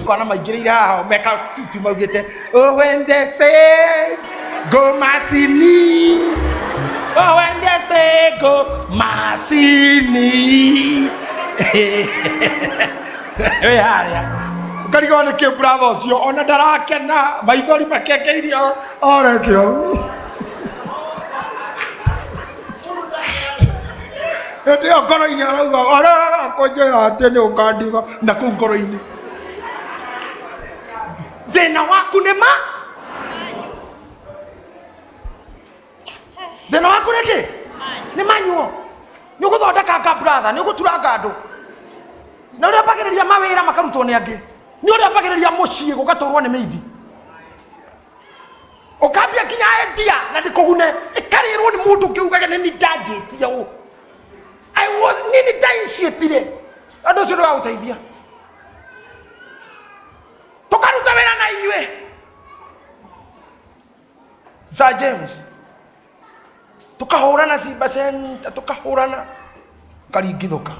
Kwana maigire haha meka tutu maugite oh when they say go Masini, oh when they say go Masini. Haya ukarigona ke bravo cio ona ndarakena maithori makekeirio ora kio ndio ngoro-inĩ arauga ora kũnjĩra atĩ nĩ ũkandiga na kũu ngoro-inĩ thĩna waku nĩ ma thĩna waku nĩ kĩ nĩ manyuo nĩ ũgũthondekanga brother nĩ ũgũturanga andũ na ũrĩa mbagĩrĩria mawĩra makarutwo nĩ angĩ nĩ ũrĩa mbagĩrĩria mũciĩ gũgatũrwo nĩ mĩithi ũkambia nginya endia na ndĩkũgune ĩkarĩrwo nĩ mũndũ ũngĩ ugaga nĩ ndanjĩtie ũũ I was nini ndainitiatire andũ ũcio ndũgagũteithia tũkaruta wĩra na inyuĩ Sir James tukahũrana Simba Center tukahũrana karingithũka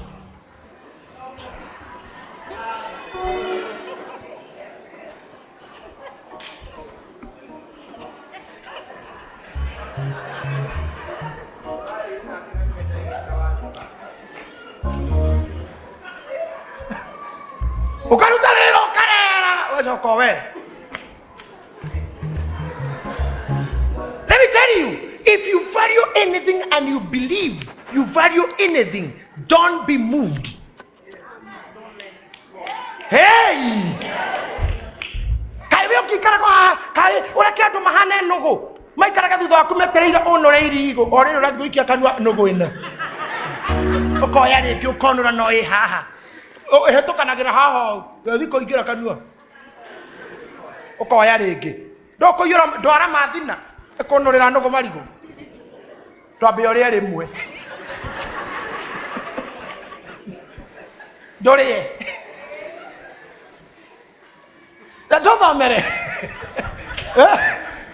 ukaruta lero karera wajoko we. Let me tell you, if you value anything and you believe you value anything, don't be moved. Hey! Kai weo kikara kwa kai ureke andu mahane nugu. Maikaraga thutha waku metereire onoreiri igo. Orero rathikia kanua nugu ino. Ukoya rĩngĩ ũkonũra no ĩ haha. Hetũkanagĩra haha thĩ kũingĩra kanua. Ukoya rĩngĩ. Ndũkũiyũra ndwara mathina. Ekonũrĩra nugu marigũ. Twambe ũrĩa rĩmwe. Ndũrĩe. Ndathomere.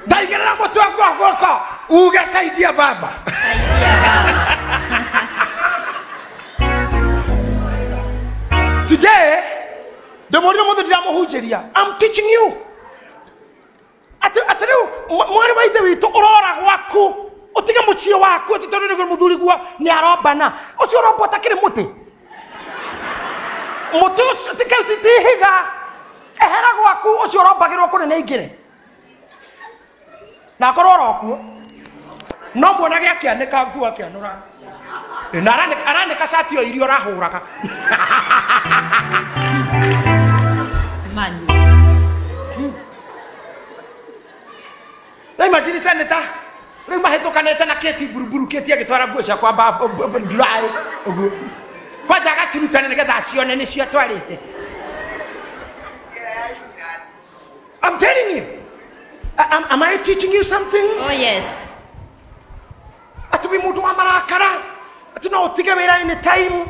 Ndaigĩrĩra mũtwe kwa guoko. Uge saidia baba. Today, the more I'm teaching you. Atariu mwari waithe witu urora gwaku utiga mucio waku atitorere gwe muthuri gwa ni arobana ucio robota kire muti mutu tikausihiga ehera gwaku ucio robagirwo kunene ingire na korora okuo no mwona giakianeka ngu akianura na aranika satio irio rahuraga man imagine senator rĩu mahĩtũkanĩte na keti buruburu keti agĩtwara nguo ciakwa dry ũguo kwanja agacirutana nĩgetha acione nĩcio atwarĩte. I'm telling you. Am I teaching you something? Oh yes. Ati wi mũndũ wa marakara ati no ũtige wĩra any time.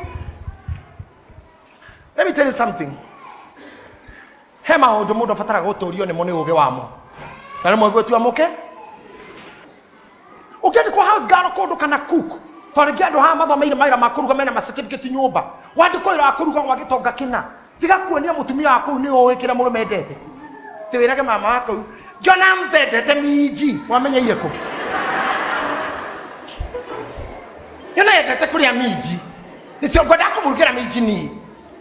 Let me tell you something. He maũndũ mũndũ abataraga gũtũrio nĩ mo nĩ ũũgĩ wamo. Na rĩmwe gwetua mũke ukienda kwa house girl kondo kana cook twarĩngĩ andũ haha mathomeire mawĩra ma kũruga mena ma certificate nyũmba wandĩkwo wĩra wa kũruga gwa gĩtonga kĩna tiga kuonia mũtumia waku nĩ ũĩ kĩrĩa mũrũ mendete ti wĩrage mama wako Jona mzendete miji wamenyeire kũ Jona yendete kũrĩa miji nĩcio ngwenda kũmũrugĩra miji ni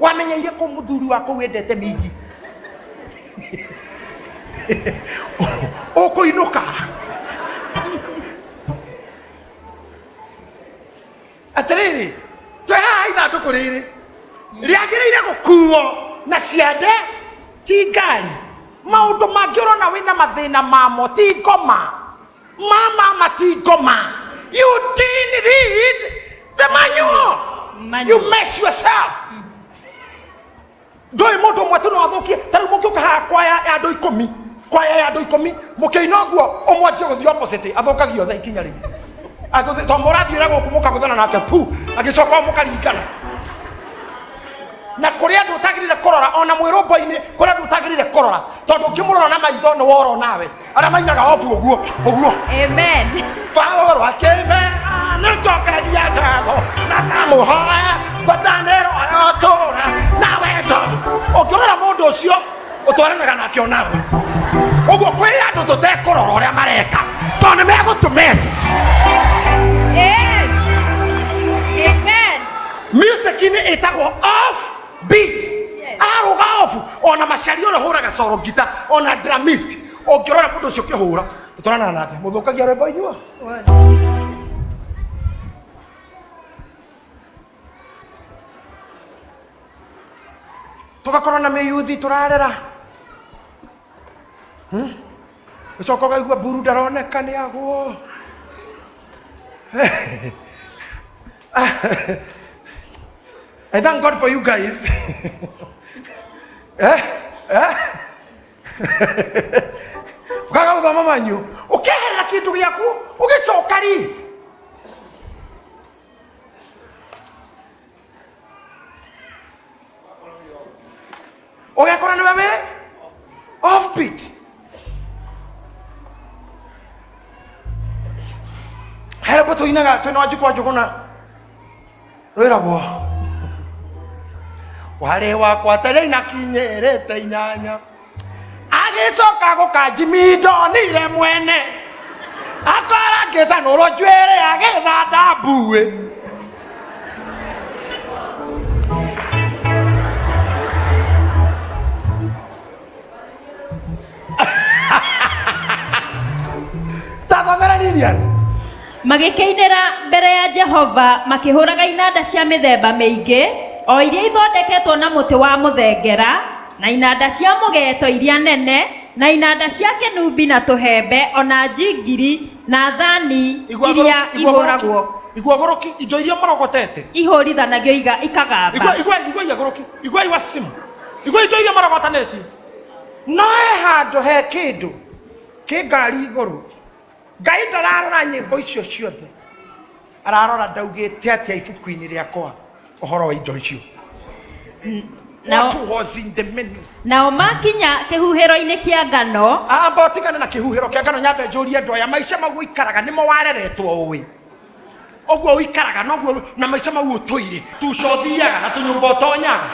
wamenyeire kũ mũthuri wako wendete miji ũkũinũka atiriri twe haha ithandũkũ rĩrĩ rĩagĩrĩire gũkuo na ciande ti ngari maũndũ mangĩ ũrona wĩna mathĩna mamo ti ngoma mama ti ngoma you didn't read the manual. You mess yourself. Ndũĩ mũndũ ũmwe tu no athũkie tarĩu mũngĩũka haha kwaya ya andũ 10 kwaya ya andũ 10 mũkĩina ũguo ũmwanjie gũthiĩ opposite athũkagio thaa ikinya rĩu to mũrathiĩra gũkũ mũkagũthana nake pu agĩcoka mũkaringana na kũrĩa andũ ũtagĩrĩire kũrora ona mwĩrũmbo-inĩ kũrĩa andũ ũtagĩrĩire kũrora tondũ ũkĩmũrora na maitho nĩ woro nawe arĩa mainaga obu ũguo amen Paulo akĩmera nĩnjokeria ngatho na kamũhoya ngwatanĩro ayotũra na wendo ũkĩrora mũndũ ũcio ndakiona uguo kwĩ andũ tũtekũrora ũrĩa mareka tondũ nĩ megũtũmess. Amen. Music-inĩ ĩtagwo off beat. Aruga off ona maciari ũrĩa hũraga solo guitar ona drumist ũngĩrora mũndũ ũcio kĩhũra tũtwarana nake mũthũkagia rwĩmbo inyuo. Tugakorwo na mĩyuthi tũrarera ũcoka ũkaigua mburu ndaroneka nĩ agwo. I thank God for you guys. Ukaga gũthoma manyu ũkeherera kĩndũ gĩaku ũgĩcoka ri ũgekora nĩ wewe offbeat. Hebo tũinaga twĩna Wanjikũ Njũgũna rwĩragwo warĩ wakwa tarĩ na kinyĩrĩte 8 agĩcoka gũkanjimindonire mwene akora ngĩcanũrwo njuĩrĩ agĩthanda mbuĩ tathomera Lilian. Magĩkĩinĩra mbere ya Jehova makĩhũraga inanda cia mĩthemba mĩingĩ o iria ithondeketwo na mũtĩ wa mũthengera na inanda cia mũgeeto iria nene na inanda cia kĩnumbi na tũhembe ona njingiri na thani iria ihũragwo. Igwagoroki indo iria marogotete ihũrithanagio ikagamba. Igwa iwa simu igwa indo iria marogotanĩtie no handũ he kĩndũ kĩ ngari igũrũ. Ngai ndararora nyĩmbo icio ciothe ararora ndaugĩte atĩa ibuku-inĩ rĩakwa ũhoro wa indo icio. Nao makinya kĩhuhĩro-inĩ kĩa ngano ambotigane na kĩhuhĩro kĩa ngano nyambe njũrie andũ aya maica mau ikaraga nĩmo wareretwo ũĩ ũguo ũikaraga noguo na maica mau ũtũire tucothiaga na tũnyũmba ũtonyaga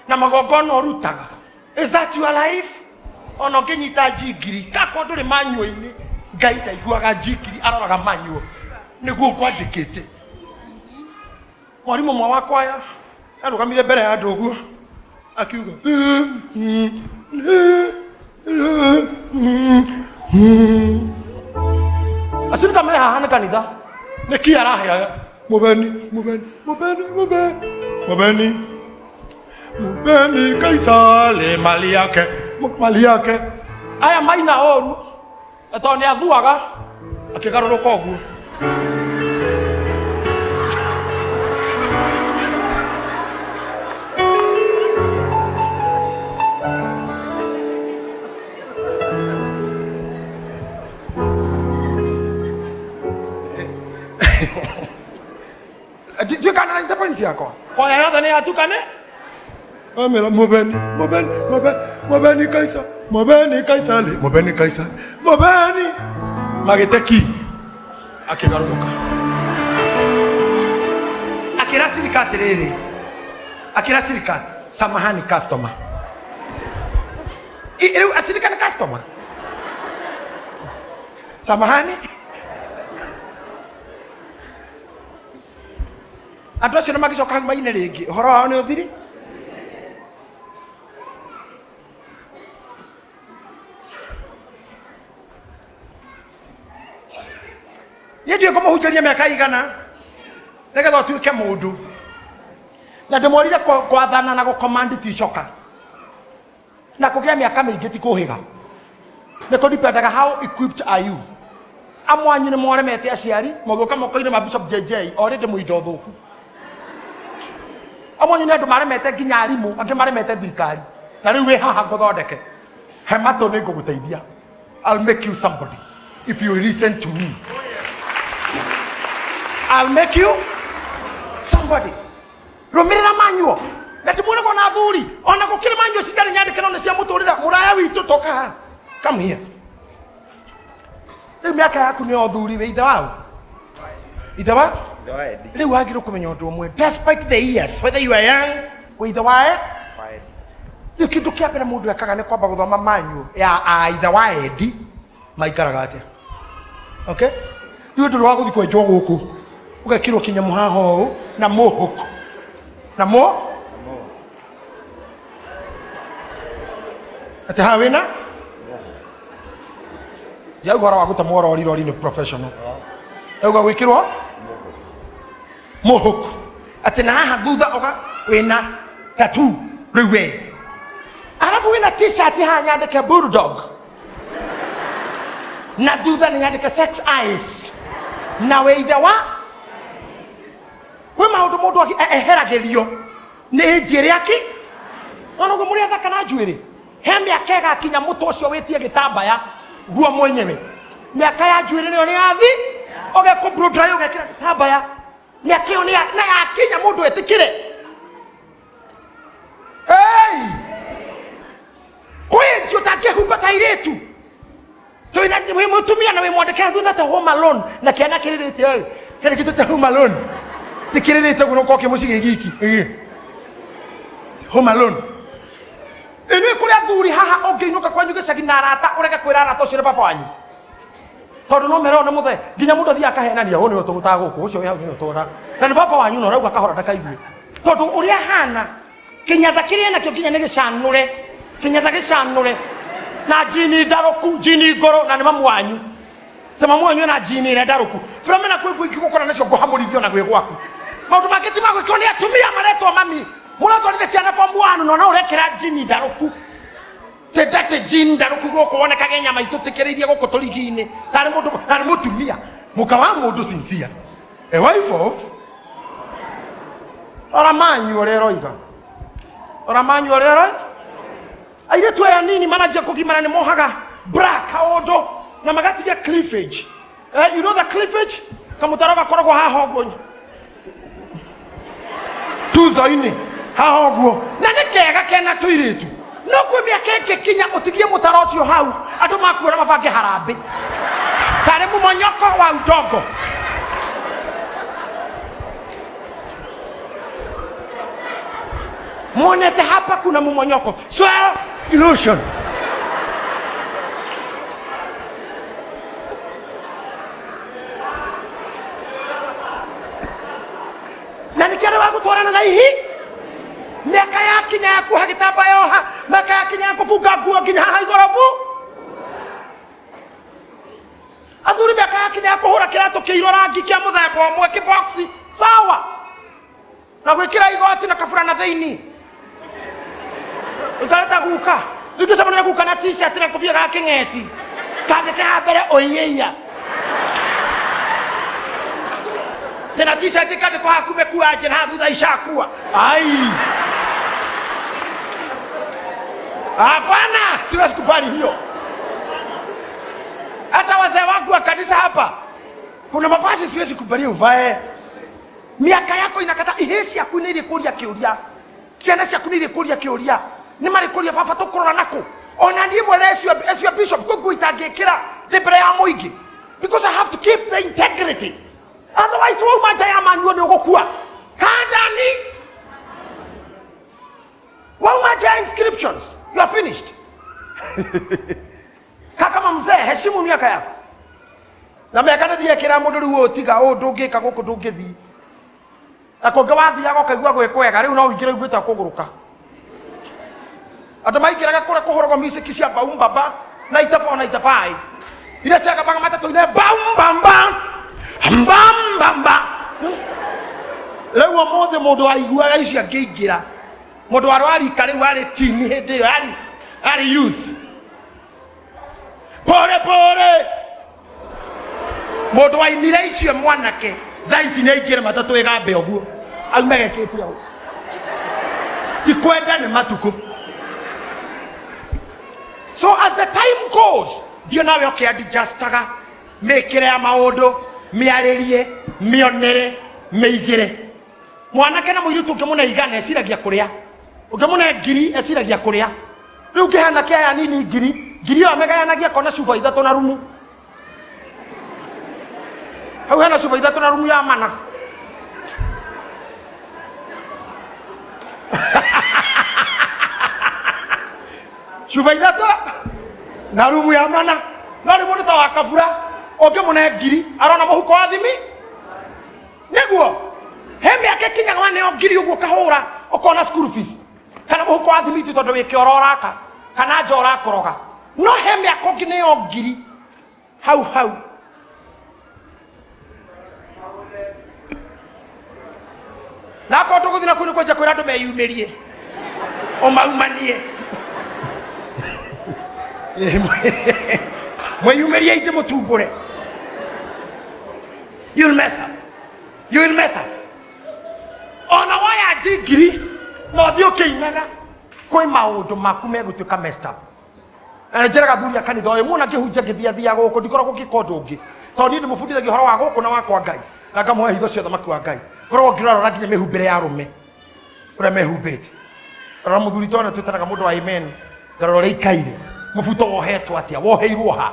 na magongona ũrutaga. Is that your life? Ona ũngĩnyita njingiri kako ndũrĩ manyuo-inĩ Ngai ndaiguaga njingiri aroraga manyuo nĩguo kwandĩkĩte. Mwarimũ mwa wakwa ya arũgamire mbere ya andũ ũguo akiuga acinda me haha nĩ kanitha nĩki araheaga Mubeni Kaisale mali yake aya maina oru tondũ nĩ athuaga akĩgarũrũka ũguo. Tukana na interpret yako kwa yada ni atukane amela mubeni Kaisale mageteki akigaruka akirasirika terere akirasirika samahani customer ile asirika na customer samahani andũ acio nĩ magĩcoka hau-inĩ rĩngĩ ũhoro wao nĩ ũthiri. Niĩ ndiũĩ kũmũhunjĩria mĩaka igana nĩgetha ũtuĩke mũndũ na ndĩmwĩrire gwathana na gũkomandi ti icoka na kũgĩa mĩaka mĩingĩ ti kũhĩga nĩ kũdipendaga how equipped are you. Amwanyu nĩ mwaremete aciari mũgĩũka moko-inĩ ma Bishop JJ already mũindo thũku. Amwanyu nĩ andũ maremete nginya arimũ angĩ maremete thirikari na rĩu wĩ haha ngũthondeke he matũ nĩ ngũgũteithia. I'll make you somebody if you listen to me. I'll make you somebody. Rũmĩrĩra manyuo na ndĩmuonagwo na athuri ona gũkĩrĩ manyuo citarĩ nyandĩke no nĩ cia mũtũrĩra mũraya witũ toka haha come here. Rĩu mĩaka yaku nĩ o thuri wĩ ithe wao ithe wa rĩu wagĩrĩirwo kũmenya ũndũ ũmwe despite the years whether you are young wĩ ithe wae Kitu kia mbere mundu ekaga ni kwamba guthoma manyu ya aitha wa endi maikaraga atia. Okay? Yu ndu wa guthi kwenjwo guku ugekirwo kinyamu haho na muhuku na mo ati hawina ya ugora wa guta moro rori ni professional uga gwikirwo muhuku ati na haha thutha uga wina tattoo riwe alafu wina t-shirt ha nyandike bulldog na thutha ni nyandike sex eyes na weitha wa kwe maundu mundu eheragirio ni njire aki ono go muri athaka na njuiri he miaka igakinya mutu ucio witie gitambaya guo mwenyewe miaka ya njuiri niyo ni athi oge ku blow dry ugekira gitambaya miaka yo ni na yakinya mundu etikire hey kwe ndio takehumba tairetu so ina we mutumia na we mwandike thutha ta home alone na kiana kiririte oi kile kitu ta home alone tikirite kuno koke musiki giki home alone ene kule athuri haha ongiinuka kwanyu gicagi arata ureke kwira arata ucio papa wanyu tondu no mero na muthe nginya mundu thia akahenania ho ni utumuta guku ucio ya ni utura na ni papa wanyu no rauga kahora ndakaigwe tondu uria hana kinyatha kiria nakio nginya ni gicanure kinyatha gicanure na jini daroku jini goro na ni mamu wanyu sema mwanyu na jini ile daroku framena kwe ikikukora nacio guhamurithio na gwe gwaku maundu maketi magwe koni atumia maretwo mami murazo ni ciana form 1 no na urekera jini daroku tete jini daroku goko woneka genya maitu tikiririe goko turigini tari mundu na mutumia mukawa mundu sincere a wife of ora manyu orero iga ora manyu orero aire tu ya nini manaje kugimana ni mohaga bra kaodo na magati ya cleavage you know the cleavage kama utaroga korogwa haho gonyo tuzo ini haho go na nikega kena tuiritu no kwemia keke kinya utigie mutarocio hau andu makuora mabange harambe tare mumonyoko wa udongo monete hapa kuna mumonyoko soil illusion na nikere wa gutwarana na ihi miaka yakinya ya kuhagitamba yoha miaka yakinya ya kufunga nguo nginya haha igorobu athuri miaka yakinya ya kuhura kiratu kiiro rangi kia muthemba umwe kiboxi sawa na gwikira igoti na kaburana thiini utarata guka ndio sababu ya guka na t-shirt na kofia ga kingeti kandike habere oyeya tena t-shirt kati kwa kumekuwa aje na thutha ishakuwa ai hapana siwezi kubali hiyo hata wazee wangu wa kanisa hapa kuna mavazi siwezi kubali uvae miaka yako inakata ihesi ya kuniri kuria kiuria kiana cia kuniri kuria kiuria ni mari kuria baba tukurora nako ona ndimwe as your bishop gugu itangikira mbere ya muingi because I have to keep the integrity otherwise wo maja ya manyo ni ugukua kandani wo maja inscriptions you are finished kama mzee heshimu miaka yako na miaka ndio kira mundu riwo tiga ndungika guku ndungithi akonga wathi yako kaigua gwekwega riu no wingire gwita kuguruka ata maikiraga kure kuhoroga music cia baumbamba na itapai ile cia kabanga matatu ile baumbamba mbambamba lewa mothe mundu aigua icio ngiingira mundu arwari kare wari tini hindi yo ari youth pore mundu ainire icio mwanake thaisi ne igire matatu igambe oguo aumegekete au ikwenda ni matuko. So as the time goes, ndio nawe ukiadjustaga mekire ya maundu miarerie mionere meigire mwanake na muiritu ukimuna igana esiragia kuria ukimuna ngiri esiragia kuria riu ngihana kia ya nini ngiri yo megayanagia kona cuba ithatu na rumu hau hena cuba ithatu na rumu ya mana cuba ithatũ na rumu ya mana no nĩ mũndũ ta wa Kabura ũngĩmũne ngiri arona mũhuko wa thimi nĩguo he mĩaka ĩkinyaga waneo ngiri ũguo kahũra ũkona school fees kana mũhuko wa thimiti tondũ wĩ kĩoro ũraka kana nja ũrakoroga no he mĩaka ũngĩ nĩyo ngiri hau hau na ko tũgũthiĩ na kũu nĩ kwenja kwĩra andũ meyumĩrie ũmaumanie mwĩyumĩrie itĩ mũtumbũre you'll mess up ona waya ngiri no thiĩ ũkĩinaga kwĩ maũndũ maku megũtuĩka messed up na njĩraga thuri a kanitha ũyũ muona ngĩhunjia ngĩthiathia gũkũ ndikoragwo ngĩka ũndũ ũngĩ tondũ niĩ ndĩmũbundithagia ũhoro wa gũkũ na wakwa Ngai na ngamũhe hitho cia ũthamaki wa Ngai korwo ngĩrora nginya mĩhumbĩre ya arũme ũrĩa mehumbĩte rora mũthuri ta ũrĩa twĩtanaga mũndũ wa amen ngarora ũrĩa ikaire mũbuto wohetwo atĩa woheirwo ha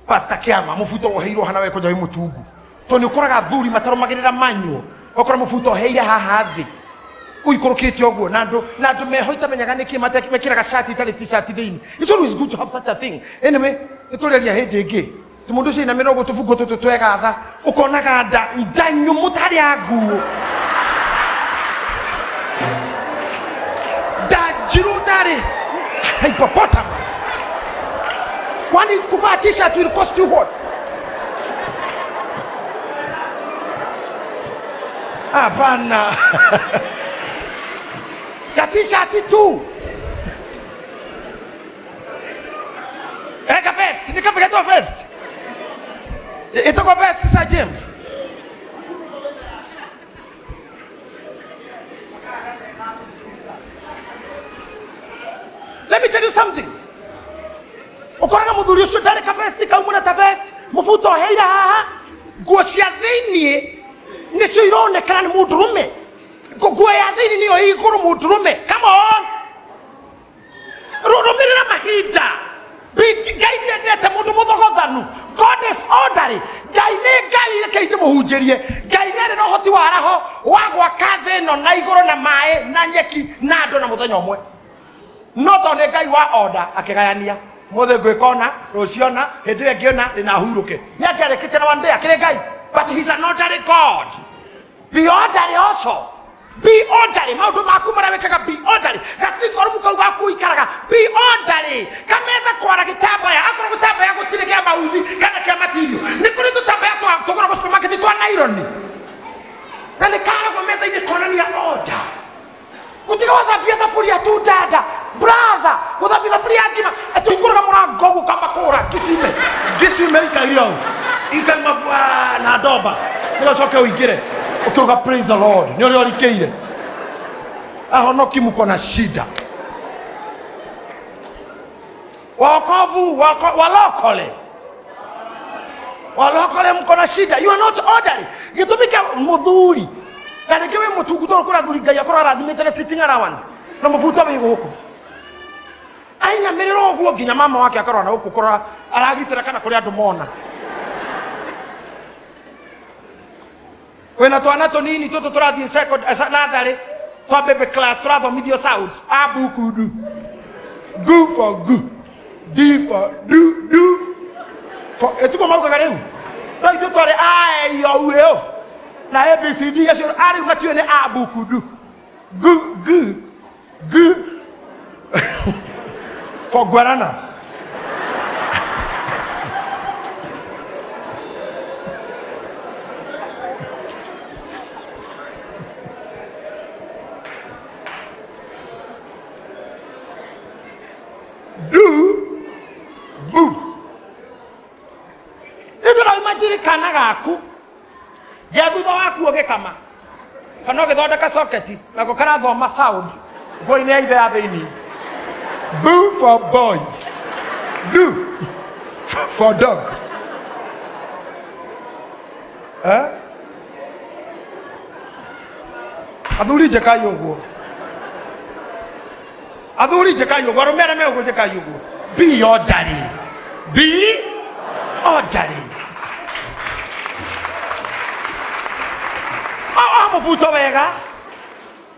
Pastor Kiama mũbuto woheirwo ha nawe kũnja wĩ mũtungu tondũ nĩ ũkoraga thuri matarũmagĩrĩra manyũ okora mũbuto oheire haha thĩ uikorokete ũguo na andũ meho itamenyaga nĩkĩ mekĩraga shati itarĩ t-shirt thĩinĩ. It's always good to have such a thing. Anyway, nĩtũrĩaria hĩndĩ ĩngĩ ti mũndũ ũcio inamĩra ũguo tũbungo tũtũ twegatha ũkonaga nda nyũmũ tarĩ ya nguo nda njirũ tarĩ hippopotamus. Kwani kuvaa t-shirt will cost you what? Hapana. Ya t-shirt tu. Eka vest, nikapeleka vest. Itoka vest Sir James. Let me tell you something. Ukoranga muthuri ucio ndari ka vest kaumuna ta vest, mufuto heira haha, nguo cia thiini nicio ironekana ni mundurume. Nguo ya thiini niyo iguru mundurume. Come on. Rumirira mahinda. Ngai ndete mundu muthogothanu. God is orderly. Ngai nĩ Ngai rekeite muhunjirie. Ngai nĩ no hoti waraho wa gwaka thĩ ĩno na igũrũ na maĩ na nyeki na andũ na mũthenya ũmwe. No tondũ Ngai wa order akĩgayania. Mothe gwĩkona rũciona hĩndĩ ĩyo ngĩona ndĩna hurũke. Nĩ akĩarĩkĩte na one day akĩrĩ Ngai. But he's an orderly God. Be orderly also. Be orderly. Maundu maku marawekaga be orderly. Kasiko rumuka gaku ikaraga. Be orderly. Kameza kwara gitambaya. Akora gitambaya gutire kya mauzi kana kya material. Nikuri tutambaya kwa tokora kwa supermarket twa nylon. Na nikara kwa meza ile konani ya order. Kutika wathambia thaburia tu dada. Brother, wathambia thaburia ngima. Atukura murango gukamba kura Gisume ikario. Ikama na doba. Ndio choke uingire. Ukiuga praise the Lord. Ni uri orikeire. Ahonoki muko na shida. Wokovu walokole muko na shida. You are not orderly. Gitumika muthuri. Kana kiwe mutunguto kura thuri Ngai akora rathimite sitting around. Na mubuto we guko. Aina miriro oguo nginya mama wake akorwa na guku kora aragitira kana kuri andu mona. Wena twana tonini toto turathi second natharĩ twa baby class turathomithio sounds abukudu gu for gu d for do for etuko maugaga rĩu no ithu twari a yo weo na abcd acio ari matio nĩ abukudu gu for guarana. Kana gaku ya thutha waku ũgĩkama kana ũgĩthondeka socket na gũkara thoma sound boy nĩ aithe ya thĩinĩ. Boo for boy, do for dog. Athuri njekai ũguo arũme arĩa me ũguo njekai ũguo. Be orderly. Be orderly. Mubuto wega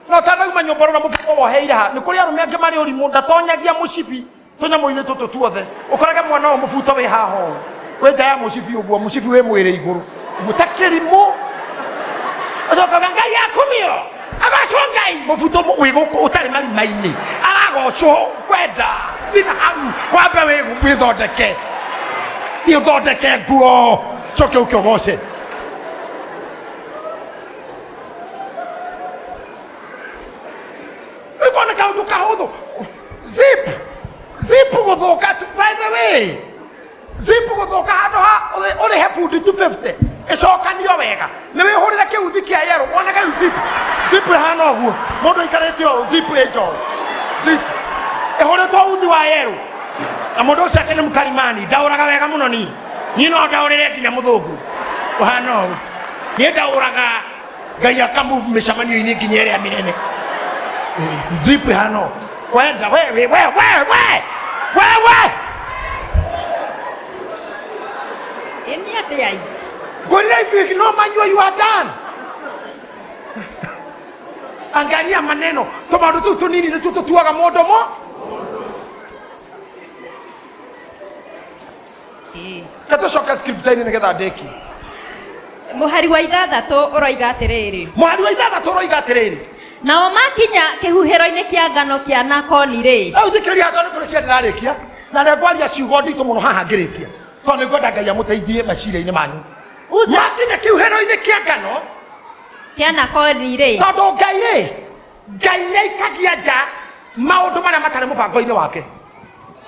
no tanda uma nyombo na mufuko wo heira ni kuri arume ange mari urimu ndatonyagia mushipi tonya muine tutu tuothe ukoraga mwana wa mufuto we haho we ya mushipi uguo mushipi we mwire iguru mutakirimu azoka ngai yakumio agasongai mufuto we guko utari mari maini agagocwo kwenda thina hau wambe we gwithondeke ti uthondeke nguo coke ukiogoce Iko na kaundu kahuthu zip guthuka by the way zip guthuka handu ha uri he fundi 250 icokanio wega ni wihurire kiuthi kia yero wona ga zip hana oguo mundu ikaretio zip ejo zip ehore to uthi wa yero na mundu ucio ake ni mukarimani ndauraga wega muno ni no ndaurire kinya muthungu uhana oguo ni ndauraga ngai akamuvu micamanio-ini nginya iria minene Zip hano. Wenda we. Ini ate ai. If you ignore manyo you are done. Angalia maneno. Kama tu nini tutuaga modomo? Kato shoka script ini ngetha deki. Muhari wa ithathatu uroiga atiriri. Muhari wa ithathatu uroiga atiriri. Nao makinya kihuhiro-ini kia ngano kia Nakoni ri. Au thikiria ngano kuri kia ndarikia. Na ndegwaria ciugo ndito muno haha ngirikia. To ni ngwenda Ngai amuteithie macira-ini manyu. Makinya kihuhiro-ini kia ngano kia Nakoni ri. Tondu Ngai nĩaikagia nja maundu maria matari mubango-ini wake.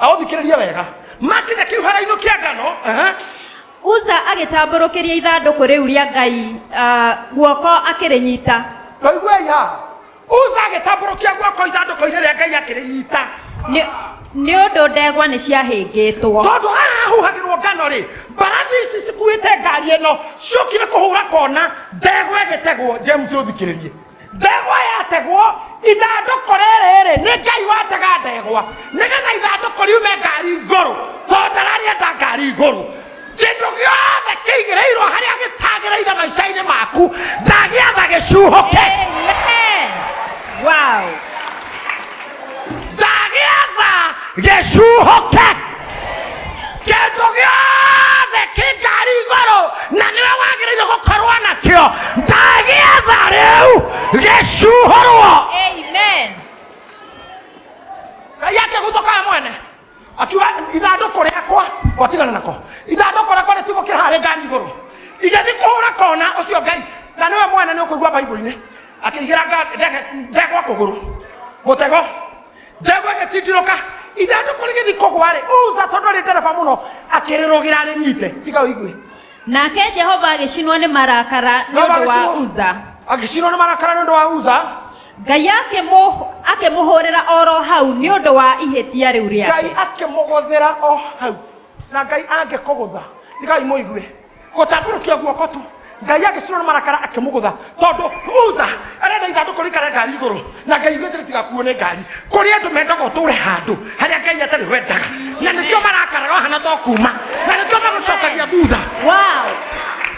Aũthikĩrĩrie wega. Makinya kihuhiro-ini kia ngano, Uza agitamburukiria ithanduku riu ria Ngai guoko akirinyita. Toigwe ya. Uza agitamburukia guoko ithanduku-ini ria Ngai akirinyita. Ni undu ndegwa ni ciahingitwo. Tondu haha huhagirwo ngano ri, mbarathi ici cikuite ngari ino ciukire kuhura kona, ndegwa igitegwo. James uthikiririe. Ndegwa yategwo ithanduku riri ni Ngai watega ndegwa nigetha ithanduku riume ngari nguru. Tondu ndararienda ngari nguru. Kindu giothe kiigĩrĩirwo harĩa gĩtagĩrĩire maica-inĩ maku ndagĩatha gĩcuhoke. Wow. Ndagĩatha gĩcuhoke. Kindu giothe kĩngari igũrũ na nĩwe wagĩrĩire gũkorwo nakĩo ndagĩatha rĩu gĩcuhũrwo. Amen. Ngai akĩguthũkaga mwene akiuga ithanduku riakwa watigana nako ithanduku riakwa ritigukira harĩa ngari igũrũ igĩthiĩ kũhũra kona ũcio Ngai na nĩwe mwene nĩ ũkũigua Bible-inĩ akĩigĩra ndegwa kũgũrũ mũtego ndegwa ĩgĩtindirũka ithanduku rĩgĩthiĩ kũgũa rĩ Uza tondũ arĩ ndereba mũno akĩrĩrũgĩra rĩnyite tiga ũigue. Nake Jehova agĩcinwo nĩ marakara nĩ ũndũ wa Uza. Agĩcinwo nĩ marakara nĩ ũndũ wa Uza. Ngai akĩmũhũrĩra oro hau nĩ ũndũ wa ihĩtia rĩu rĩake. Ngai akĩmũgũthĩra o hau na Ngai angĩkũgũtha tigai mũigue gũtambũrũkia guoko tu. Ngai agĩcinwo nĩ marakara akĩmũgũtha tondũ Uza arenda ithandũkũ rĩikare ngari igũrũ na Ngai igĩte rĩtigakuo nĩ ngari. Kũrĩ andũ mendaga ũtũũre handũ harĩa Ngai atarĩ wendaga na nĩkĩo marakaraga o hana to kuuma na nĩkĩo magũcokagia thutha.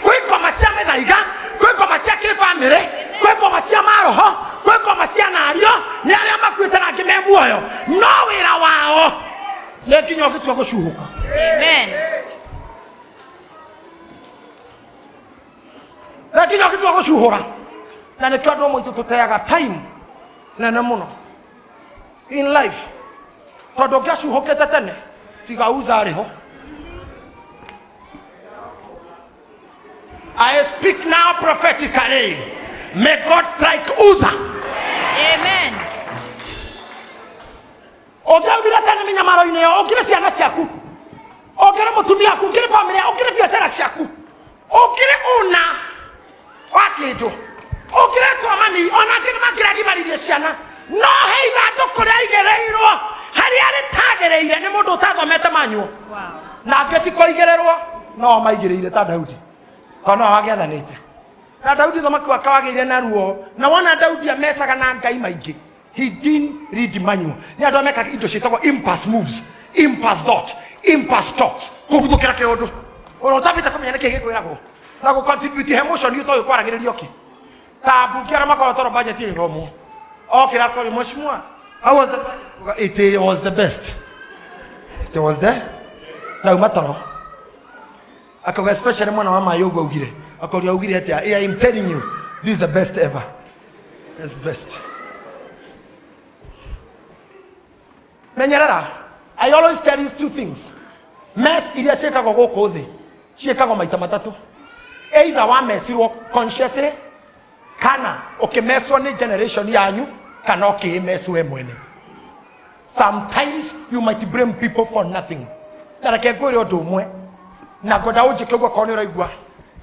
Kwĩ ngoma cia mĩthaiga, kwĩ ngoma cia kĩbamĩrĩ, kwĩ ngoma cia maroho, kwĩ ngoma cia nario nĩ arĩa makuĩte na angĩ me muoyo no wĩra wao nĩ nginya ũgĩtua gũcuhũka. Amen. Na nginya ũgĩtua gũcuhũra na nĩkĩo andũ amwe aitũ tũteaga time nene mũno in life tondũ ũngĩacuhũkĩte tene tiga Uza arĩ ho. I speak now prophetically. May God strike Uza. Amen. Ũngĩaumire tene mĩnyamaro-inĩ ĩyo ũngĩre ciana ciaku ũngĩre mũtumia waku ũngĩre bamĩrĩ ũngĩre biacara ciaku ũngĩre una wa kĩndũ ũngĩre twamani ona angĩ nĩmangĩragimaririe ciana no he ithandũkũ rĩaigĩrĩirwo harĩa rĩtagĩrĩire nĩ mũndũ ũtathomete manyuo na angĩ ti kũigĩrĩrwo no maigĩrĩire ta Daudi tondũ no wagĩathanĩte na Daudi thamaki wake wagĩire na ruo na wona Daudi amecaga na Ngai maingĩ. He didn't read the manual. Ni andũ amekaga indo ciĩtagwo impulse moves, impulse thought, impulse thoughts. Kũguthũkĩra kĩũndũ ũtambĩte kũmenya nĩkĩ gĩkwĩragwo na gũcontribute emotion ũyũ kwaragĩrĩrio ki ta mbunge arĩa makoragwo toro budget ĩromwo Okay, that's all much more. How was it? It was the best. It was there. Now, matter. I can especially when I'm my yoga ugire. I call you ugire. I am telling you, this is the best ever. It's the best. Menyarara, I always tell you two things. Mess ilia sheka go kozi. Sheka go maita matatu. Either one mess you consciously, kana okay mess one generation yanyu, kana okay mess we mwene. Sometimes you might blame people for nothing. Na rakego yo do mwe. Na goda uji kego konero igwa.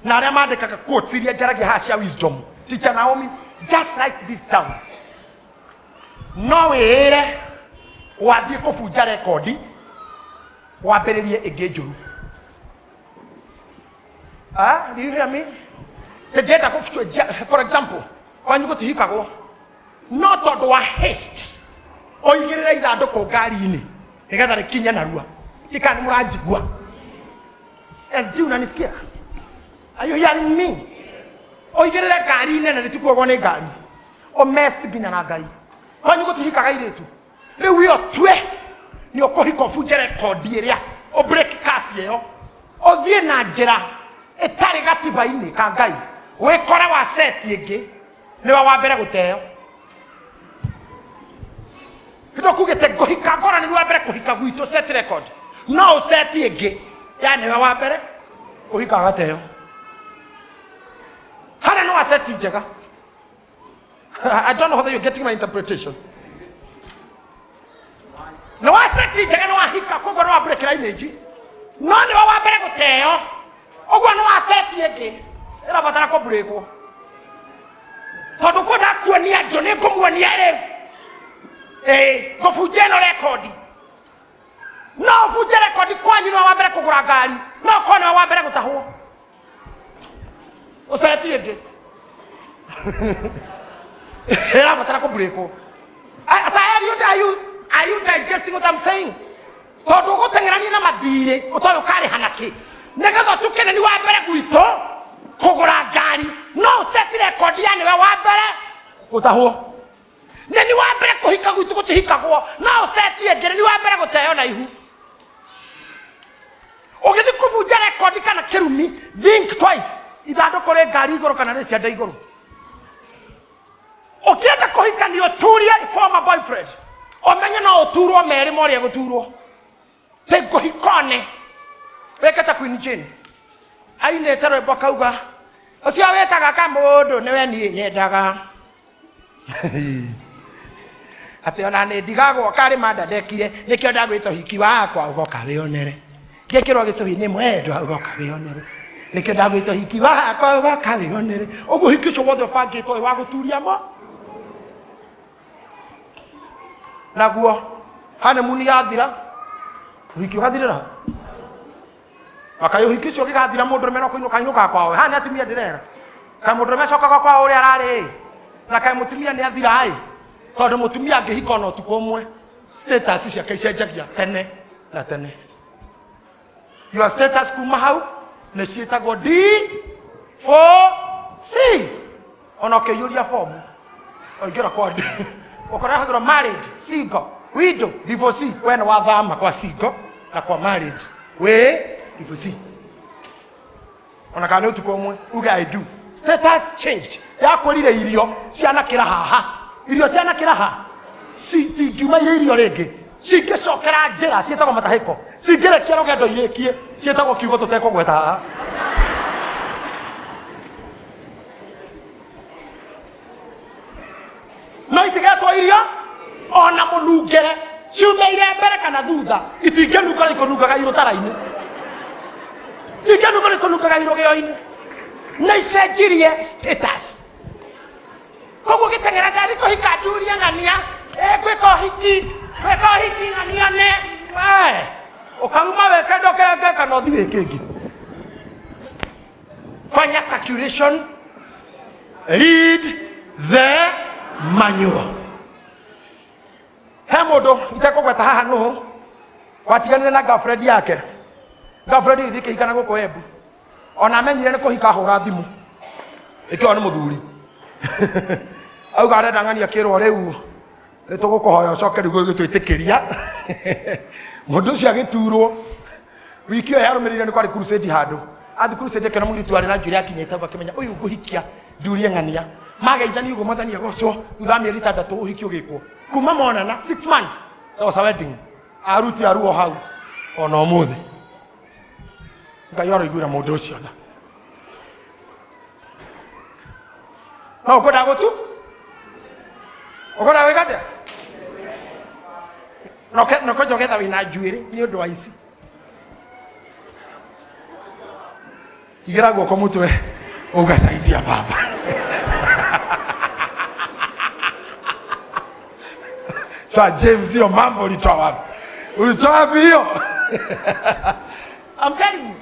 Na rema de kaka quote siria jarage hasha wisdom. Teacher Naomi, just like this town. No way. Wadi ko fuja rekodi wa berelie egejuru. Ah, do you hear me? The data ko fuja, for example, when you go to Chicago, not to do a haste. O yigere ida do ko gari ni. Ega da kinya na ruwa. Kika ni muraji gua. Ezi unanisikia? Are you hearing me? O yigere gari ni na tiku go ne gari. O mess bi na gari. When you go to Chicago ile tu. Le we are twe ni okohi kofuja rekodi area o break cast yo o die na jera e tare gati ba ine ka gai we kora wa set yege ne wa bere guteo kito kugete gohi ka kora ni wa bere ko hika guito set record no set yege ya ne wa bere ko hika gateo hana no wa set yega. I don't know whether you're getting my interpretation. No wa seti je no wa hika ko no wa break la imeji no ne wa bere ko teo ogwa no wa seti ege era batara ko break ko to ko da ko ni ajo ne ko mo ni ere ko fuje no record no fuje record ko ni no wa bere ko gura gari no ko no wa bere ko taho o seti ege era batara ko break ko are you digesting what I'm saying? Todo ko tengrani na madire, ko to kare hanake. Nega go tukene ni wa bere kuito, kogora gari. No set record ya ni wa bere. Utaho. Ne ni wa bere ko hika kuito ko hika ko. No set ye gere ni wa bere ko tayo na ihu. Ogezi ko buja record kana kerumi, think twice. Idado kore gari goro kana resi adai goro. Okienda ko hika ni oturia former boyfriend. Omenye na oturo mere mori ya guturo se go hikone wekata Queen Jane aine tero boka uga osia wetaga ka modo ne we ni nyedaga ati ona ne digago kare mada dekire nikio ndagwito hiki wakwa ugoka wionere gekiro gituhi ni mwedo ugoka wionere nikio ndagwito hiki wakwa ugoka wionere ogo hikisho wotho fangito wa guturia mo naguo hane muni yathira hiki gathirira akayo hiki cio gigathira mundu meno koino kainuka kwao hane atumia ndirera kai mundu mecokaga kwao uri arari na kai mutumia ni athira ai tondu mutumia angihika no tuko mwe status cia kaicenjagia tene na tene your status kuma hau ne cietagwo D4C ona kiyuria form oigira kwa okora hadro marriage single widow divorce when wa thama kwa single na kwa marriage we divorce ona kana utuko mwe uga I do status changed ya kolire irio ciana kira haha irio ciana kira ha si juma irio rege sike sokera njera cietagwo matahiko singere kero gendo irekie cietagwo kiugo tuteko gweta haha no itigato irio ona munungere ciumeire mbere kana thutha itingenuka ikonukaga iro taraini itingenuka ikonukaga iro geo-ini na icenjirie status koguo giteng'era ngari kuhika nduria ng'ania gwika hiki ng'ania ne ukauma weke ndokenge kana uthi wikĩngĩ fanya calculation read the manual. He mundu itekugweta haha no watiganire na girlfriend yake. Girlfriend ithike ikana guko Embu. Ona amenyire ni kuhika hura thimu. Ikio ni muthuri. au gare dangani akiro reu nitugukuhoya ucoke rigu gitwitikiria mundu cia giturwo wiki yo yarumirire ni kwari crusade handu athi crusade kana mundu twari na njuri akinyete bakimenya uyu nguhikia ndurie ngania mageithani ugo mathani agocwo thutha mieri 3 uhiki ugikwo kuma mona na 6 months that was a wedding aruti aruo hau ona umuthi ngayoro igura mundu ucio na no koda gotu okoda wegade no ko jogeta wina njuiri ni undu wa ici igira guoko mutwe ugasaidia baba sa James hiyo mambo ulitoa wapi hiyo I'm telling you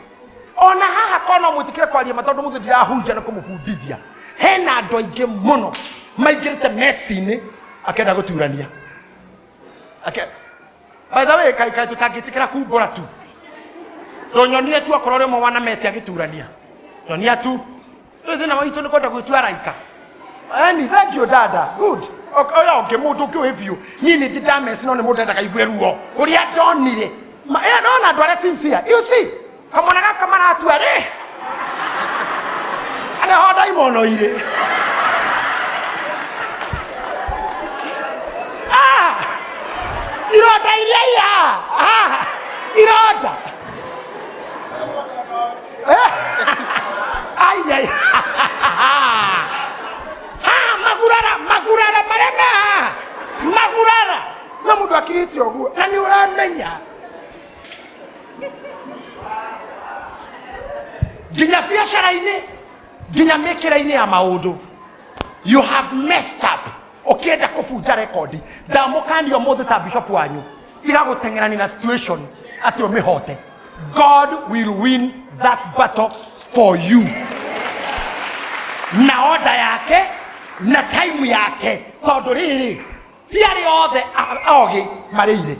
ona haha kono mutikire kwa lima tondu muthu ndirahuja na kumufundithia hena andu aingi muno maigirite mesini akenda guturania by the way kai tutagitikira kumbura tu tonyonire tu akorore mo wana mesi agiturania nyonia tu thina waitu ni kwenda gwitua raika thank you dada good okay mundu kiu hivyo nyini didame sino ni mundu ndaka igwe ruo uri adonire no na ndware sincere you see kamona gaka mana atuare ana hoda imono ire iroda ile ya iroda ay magurara marema magurara na mundu akiti oguo na ni uramenya ginya biashara-ini ginya mekera-ini ya maundu you have messed up ukienda kufuja rekodi ndamukani omothe ta bishop wanyu iraguteng'erani na situation ati umihote God will win that battle for you na order yake na time yake tondu riri tiari othe ogi marire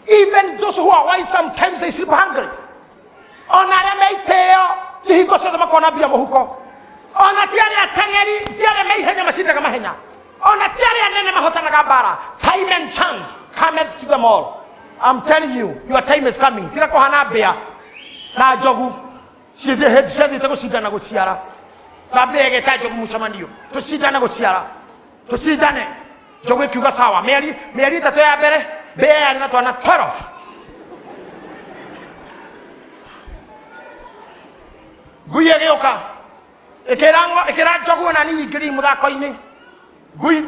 even those who are wise sometimes they sleep hungry ona remeiteo tihingo ciothe makona mbia muhuko ona tiari ateng'eri tiari meihenya macindaga mahenya ona tiari anene mahotanaga mbara time and chance cometh to them all. I'm telling you, your time is coming. Tira kohana mbia na njogu cithi gucindana guciara babire egeta njogu mucamanio tucindana guciara tucindane njogu ikiuga sawa mieri 3 ya mbere mbea na twana 12 guye gioka ikira njogu na ni ngiri muthako-ini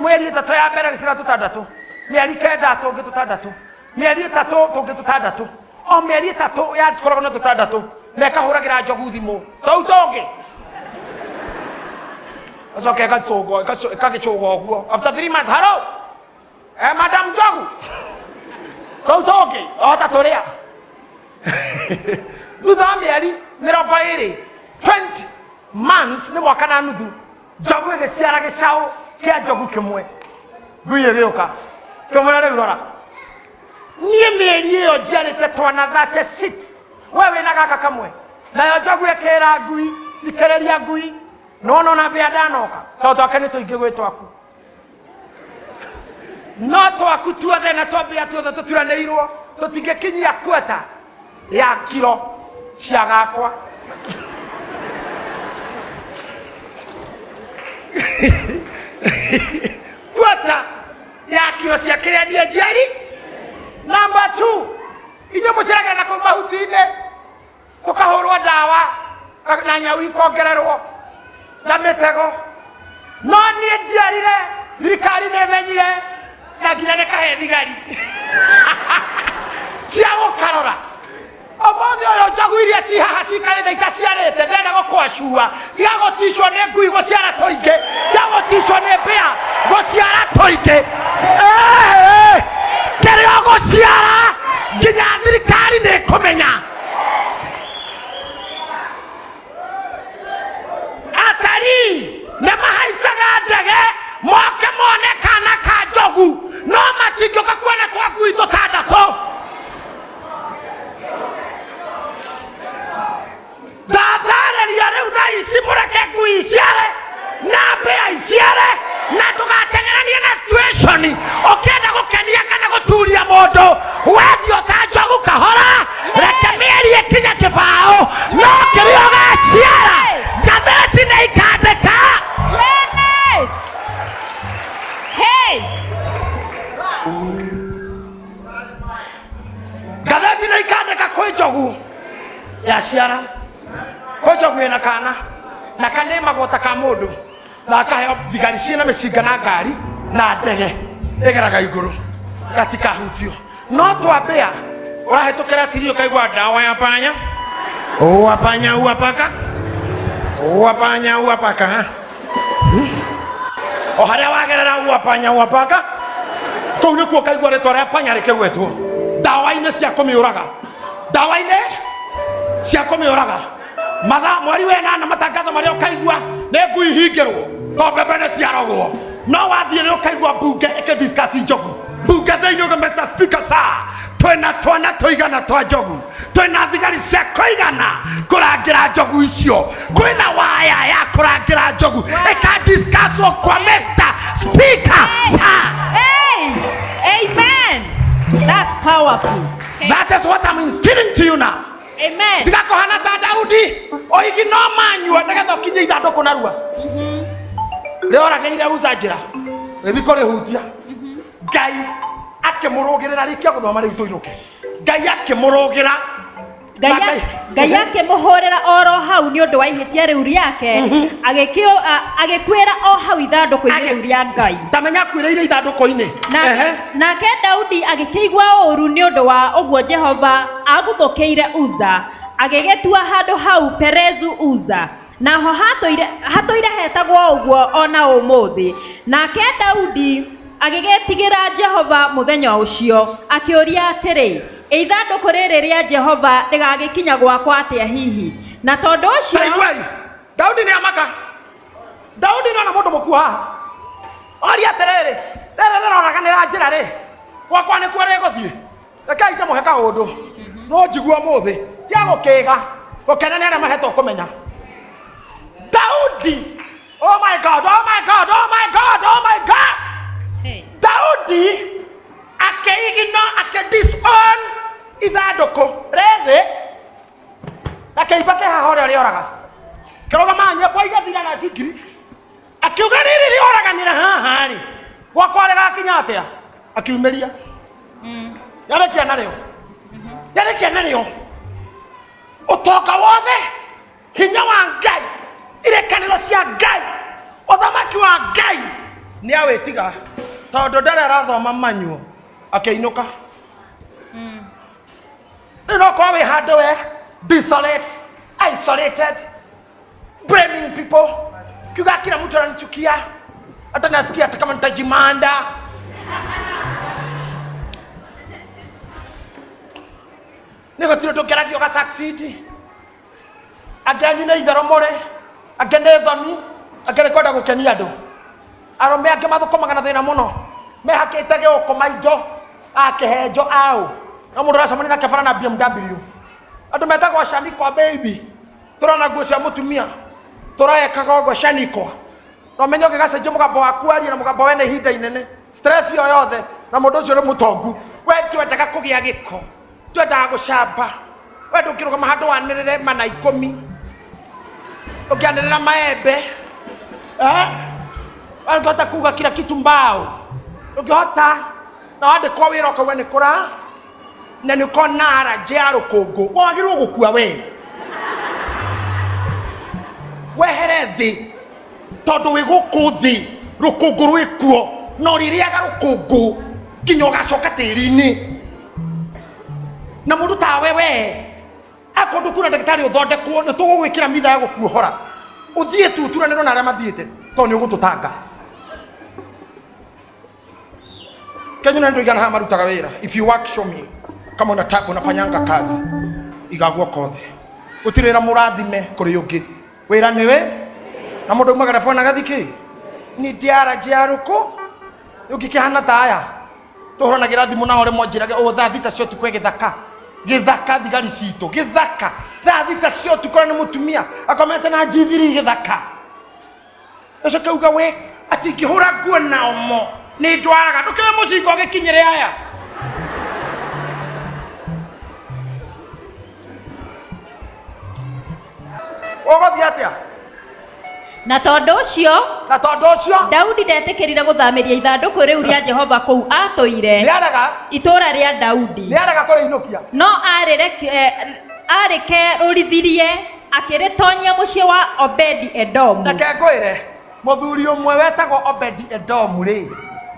mweri 3 ya mbere gicira tutandatu mieri 9 tungi tutandatu mieri 3 tungi tutandatu o mieri 3 ya korogwo na tutandatu neka huragira njogu thimu tongi okay kagicogo guo after 3 months hello madam njogu tongi ota toria thutha mieri 20 months ni mwaka na nuthu njogu igiciara gicau kia njogu kimwe guye gioka kimwe riu rora nie mieri iyo njiarite twana 36 wewe na gaka kamwe nayo njogu ikera ngui ikereria ngui no na mbia ndanoka tondu ake ni tuingi gwitwaku no twaku tuothe na twambia tuothe tuturanĩirwo tũtingĩkinyia kweta ya kiro cia gakwa kweta ya kiro cia kĩrĩa niĩ njiari. Number 2 inye mũceraga na kũu mahuti-inĩ tũkahũrwo ndawa na nyau ikongererwo na mitego no niĩ njiarire thirikari nĩmenyire na nginya nĩkahe thigari cia gũkarora ũmũthĩ ũyũ njogu iria ci haha cikarĩte itaciarĩte ndĩrenda gũkwacua tiga gũticwo nĩ ngui gũciara tũingĩ tiga gũticwo nĩ mbĩa gũciara tũingĩ kĩrĩa gũciara nginya thirikari nĩkũmenya atari na mahaicaga ndege moke mone kana ka njogu no matingĩũka kuona kwa ngui tũtandatũ ndatarĩria rĩu thaa ici mũreke ngui iciare na mbĩa iciare na tũgateng'e ngathĩti nĩ ikandĩka kwĩ njogu yaciara kwĩ njogu ĩna kana na kanĩ magota ka mũndũ na akaheo thigari ciĩna mĩcinga na ngari na ndege ĩgeraga igũrũ gatikahutio no twambĩa ũrahĩtũkĩra siri ũkaigua dawa ya panya uwa panya uwa paka uwa panya uwa paka ha o harĩa wagerera uwa panya uwa paka kũu nĩkuo ũkaigua rĩtwa rĩa panya rĩkĩgwetwo dawa-inĩ cia kũmĩũraga dawa-inĩ cia kũmĩũraga mathaa mweri wenana matangatho marĩa ũkaigua nĩ ngui hingĩrwo to mbembe nĩ ciarogwo no wathiĩ nĩ ũkaigua mbunge ĩkĩdiskasi njogu mbunge thĩinĩ ũgĩ Mr. Speaker sir twĩna twana tũigana twa njogu twĩna thigari cia kũigana kũrangĩra njogu icio kwĩna waya ya kũrangĩra njogu ĩkadiskaswo kwa Mr. Speaker sir. Hey, amen. That's powerful. That is what I'm instilling to you now. Amen. Tigakohana ta Daudi oigi no manyua nĩgetha ũkinye ithandũkũ narua rĩoragĩire Uza njĩra rĩthiko rĩhutia Ngai akĩmũrũgĩrĩra rĩkia gũthoma rĩu tũinũke Ngai akĩmũrũgĩra Ngai akĩmũhũrĩra oro hau nĩ ũndũ wa ihĩtia rĩu rĩake agĩkwĩra o hau ithandũkũ-inĩ rĩu rĩa Ngai ndamenya akwĩrĩire ithandũkũ-inĩ nake Daudi agĩkĩigua ũũru nĩ ũndũ wa ũguo Jehova agũthũkĩire Uza agĩgĩtua handũ hau Perezu Uza naho hatũire hetagwo ũguo ona ũmũthĩ nake Daudi agĩgĩtigĩra Jehova mũthenya ũcio akĩũria atĩrĩ ithandũkũ rĩrĩ rĩa Jehova rĩgagĩkinya gwakwa atĩa hihi na tondũ ũcio Daudi nĩ amaka Daudi nĩ ona mũndũ mũkuo haha oria atĩrĩrĩ rĩrĩ rĩroraganĩra njĩra rĩ gwakwa nĩkuo rĩgũthiĩ rekei ndĩmũhe kaũndũ no njigua mũthĩ tia gũkĩga gũkena nĩ arĩa mahetwo kũmenya Daudi oh my God oh my God oh my God oh my God hey. Daudi akĩigino akĩdisown ithandũkũ rĩrĩ akĩimba kĩhaha ũrĩa rĩoraga kĩrũgama nyĩmbo igathira na thingiri akiuga rĩrĩ rĩoraganĩra haha rĩ gwakwa rĩgakinya atĩa akiumĩria yarĩkia narĩo ũtonga wothe hinya wa Ngai irekanĩro cia Ngai ũthamaki wa Ngai nĩ awĩtiga tondũ ndarĩ arathoma manyuo akĩinũka rĩu no korwo wĩ handũ we desolate isolated blaming people kiuga kila mtu ananichukia hata nasikia hata kama nitajimanda nĩgo tiro tũngĩragio ga succeed angeni nĩ itherũ mũrĩ angĩ nĩ thoni angĩ nĩ kwenda gũkenia andũ arũme angĩ mathũkũmaga na thĩna mũno mehakĩte gĩũkũ maindo akĩhenjo ao no mũndũ aracemania nake bara na BMW andũ metagwo Shanikwa baby tũrona nguo cia mũtumia tũraekaga ũguo Shanikwa no menye ũngĩgacenjia mũgambo waku aria na mũgambo wene ihinda inene stress yo yothe na mũndũ ũcio nĩ mũtongu we twendaga kũgĩa gĩko twendaga gũcamba we ndũngĩrũgama handũ wanĩrĩre mana 10 ũkĩanĩrĩra maembe angĩhota kuga kila kitu mbao ũngĩhota na wandĩkwo wĩra ũkauga nĩ kũra na nĩ konara njĩa rũkũngũ wagĩrĩirwo gũkua wehere thĩ tondũ wĩ gũkũ thĩ rũkũngũ rwĩkuo no rĩrĩaga rũkũngũ nginya ũgacoka tĩri-inĩ na mũndũ tawe we akondũ kuna ndagĩtarĩ ũthondekwo nĩ tũgũgwĩkĩra mitha ya gũkuohora ũthiĩ tuturanĩrwo na arĩa mathiĩte tondũ nĩ ũgũtũtanga Kenya na ndio igana marutaga wĩra if you work show me kama unafanyanga kazi igagwo kothe utirira murathime kuri ungi wĩra nĩwe na mũndũ umagara fona gathiki ni diara jiaruko ukikihana taya tuhoranagira thimu na hore monjirage uthathita cio tukwe githaka thigari citũ githaka thita cio tukora nĩ mutumia akomete na njithiri githaka ucio kauga we atingĩhũra nguo na omo nĩ ndwaraga ndũkĩwe mũcinga ũgĩkinyĩre aya ũgũthiĩ atĩa Na tondu ucio Daudi ndetikirire guthamiria ithanduku riu ria Jehova kuu atuire itura ria Daudi no arike rurithirie akiritonyia mucii wa Obedi Edomu. Reke ngwire muthuri umwe wetagwo Obedi Edomu ri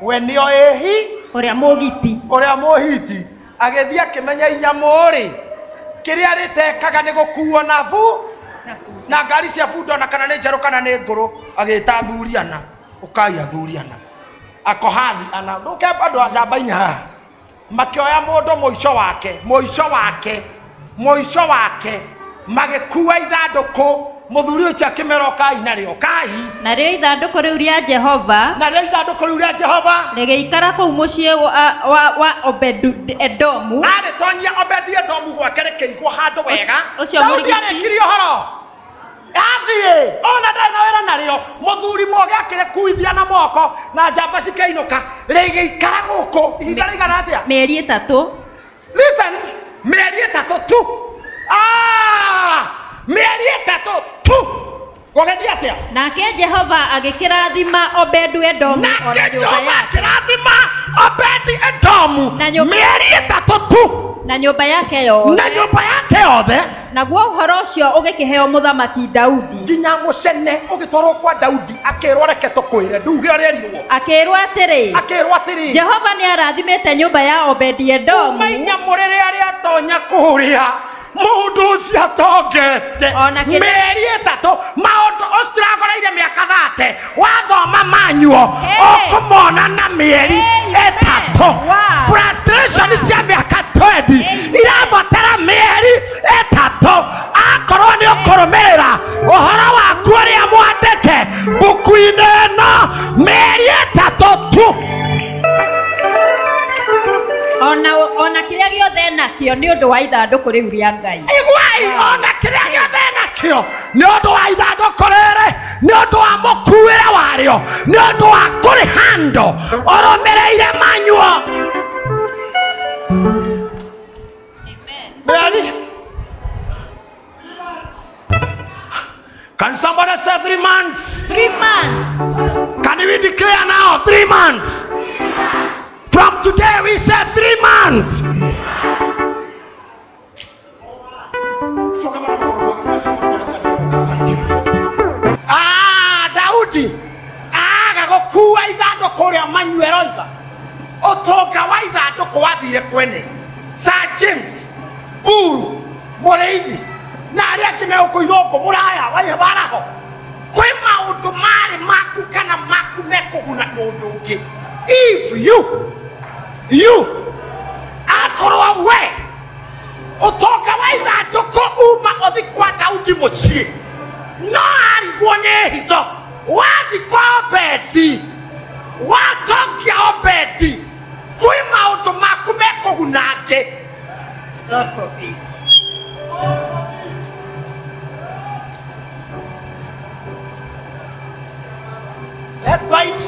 we nio ehi uria muhiti agithii akimenya inyamu ri kiria ritekaga ni gukuo na ngari cia bundo na kana ni njeru kana ni nguru agita thuriana ukai athuriana akohathi ana nduke andu ajamba inya makioya mundu muico wake magikua ithanduku muthuri ucio akimera ukai na rio ithanduku riu ria Jehova rigiikara kuu mucii wa Obedi Edomu. Aritonyia Obedi Edomu gwake rikirigwo handu wega Daudi arikirie horo athie ona ndana wera nario muthuri moge akirikuithia na moko na njamba cikainuka rigiikara guku ihinda rigana atia mieri 3. Listen, mieri 3 tu. Mieri 3 tu. Wagendi atia nake Jehova agikirathima Obedi Edomu mieri 3 tu na nyumba yake yothe naguo uhoro ucio ugikiheo muthamaki Daudi nginya mucene ugitwarwo kwa Daudi akirwo reke tukwire nduge arerirwo akirwo atiri Jehova ni arathimite nyumba ya Obedi Edomu mainya murire aria tonya kuria mundu ucio atongete mieri 3 maundu uciragoreire miaka 30 wathoma manyuo ukumona na mieri 3 frustration cia miaka 20 irabatara mieri 3 akorwo ni ukurumirira uhoro waku uria mwandike buku-ini ino mieri 3 tu ona kiria giothe nakio ni undu wa ithanduku riu ria Ngai igwai ona kiria giothe nakio ni undu wa ithanduku riri ni undu wa mukuire wario ni undu wa kuri hando urumireire manyuo. Amen. Can somebody say 3 months? 3 months. Can we declare now 3 months? From today we say 3 months. Daudi agagukua ithanduku ria manyueroiga utonga wa ithanduku wathire kwene Sir James Bull Mureithi na aria kimeukuirwo muraya waibaraho kwi maundu mari maku kana maku mekuguna mundu ungi if you akorwo we utonga wa ithanduku uma uthi kwa Daudi mucii no arigwo ni hitho wathi kwa Obedi watongia Obedi kwi maundu maku mekuguna ngi. God forbid. Let's fight.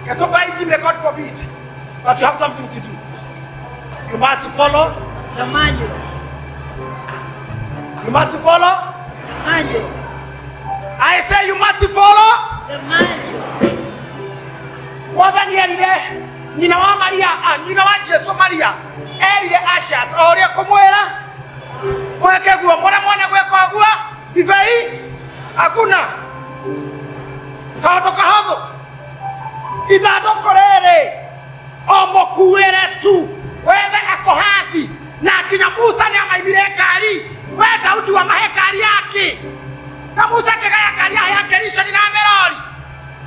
Get over it, may God forbid. But you have something to do. You must follow the manual. You must follow the manual. I say you must follow the manual. Wathanielire nyina wa Maria, nyina wa Jesu Maria, erire Ashas, oria kumwira mweke guo mwana gweka guo divai hakuna kahotho ithanduku riri omukuire tu wethe akohathi na kinya Musa ni amaimire ngari we Daudi wa mahe ngari yake na Musa kigaya ngari yake Gerishoni na Merori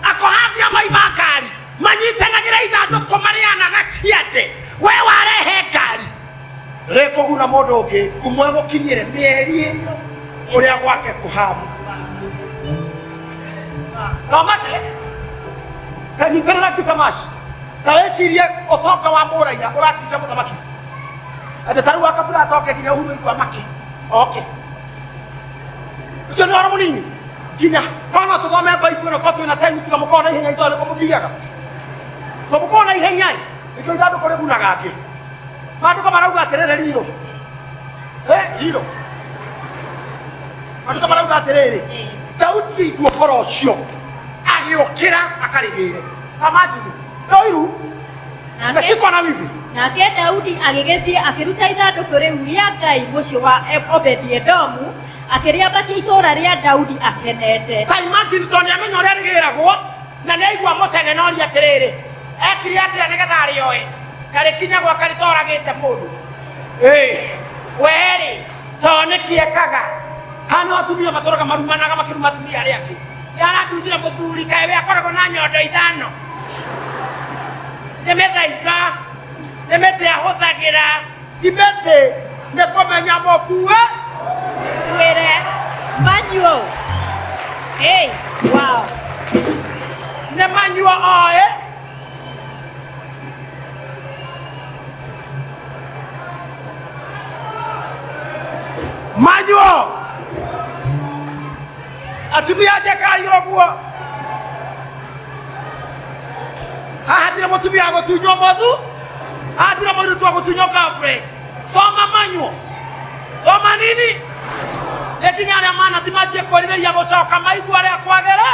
akohathi amaima ngari manyitanagira ithanduku mariana na ciate we warehe ngari rekuguna mundu ungi kumwe gukinyire mieri uria gwake kuhamu no mate kanyitana kitamashi kaesirie otoka wa muraia uratisha muthamaki ate taru akabura atoke kinya huru kwa maki okay sio nora munini kinya kana tuthome Bible no kotu na time tiga mukona ihenya itole kumuthiaga to mukona ihenya ikyo ndado kore gunaga ake matu kama rauga aterere hiro hiro matu kama rauga aterere Daudi igua horo ucio agiukira akarigire amajini noiru na sikona wivi nake Daudi agigithie akiruta ithandũkũ rĩu rĩa Ngai mũciĩ wa Obedi-Edomu akĩrĩambatia itũũra rĩa Daudi akenete. Ta imagine tondũ nĩamenya ũrĩa rĩgĩragwo na nĩaigua mũcene na ũria atĩrĩrĩ ekire atĩa nĩgetha arĩoe na rĩkinya gwaka rĩtoragĩte mũndũ werĩ tondũ nĩkĩekaga kana atumia matũraga marumanaga makĩruma atumia arĩa angĩ nĩarandutire mũthuri kaĩ we akoragwo na nyondo ithano nĩmĩthaiga nĩmĩtĩ ahũthagĩra ti mĩtĩ nĩ kũmenya mũkuwe wĩre Manuel. Hey, wow. Nĩ Manuel oĩ Manuel atumia njekario ũguo haha ndĩrĩ mũtumia gũtunywo mũthu haha ndĩrĩ mũirĩtu wa gũtunywo girlfriend soma Manuel soma nini nĩkinya arĩa manathi macie kwĩrirĩria gũcoka maigua arĩa kwagĩre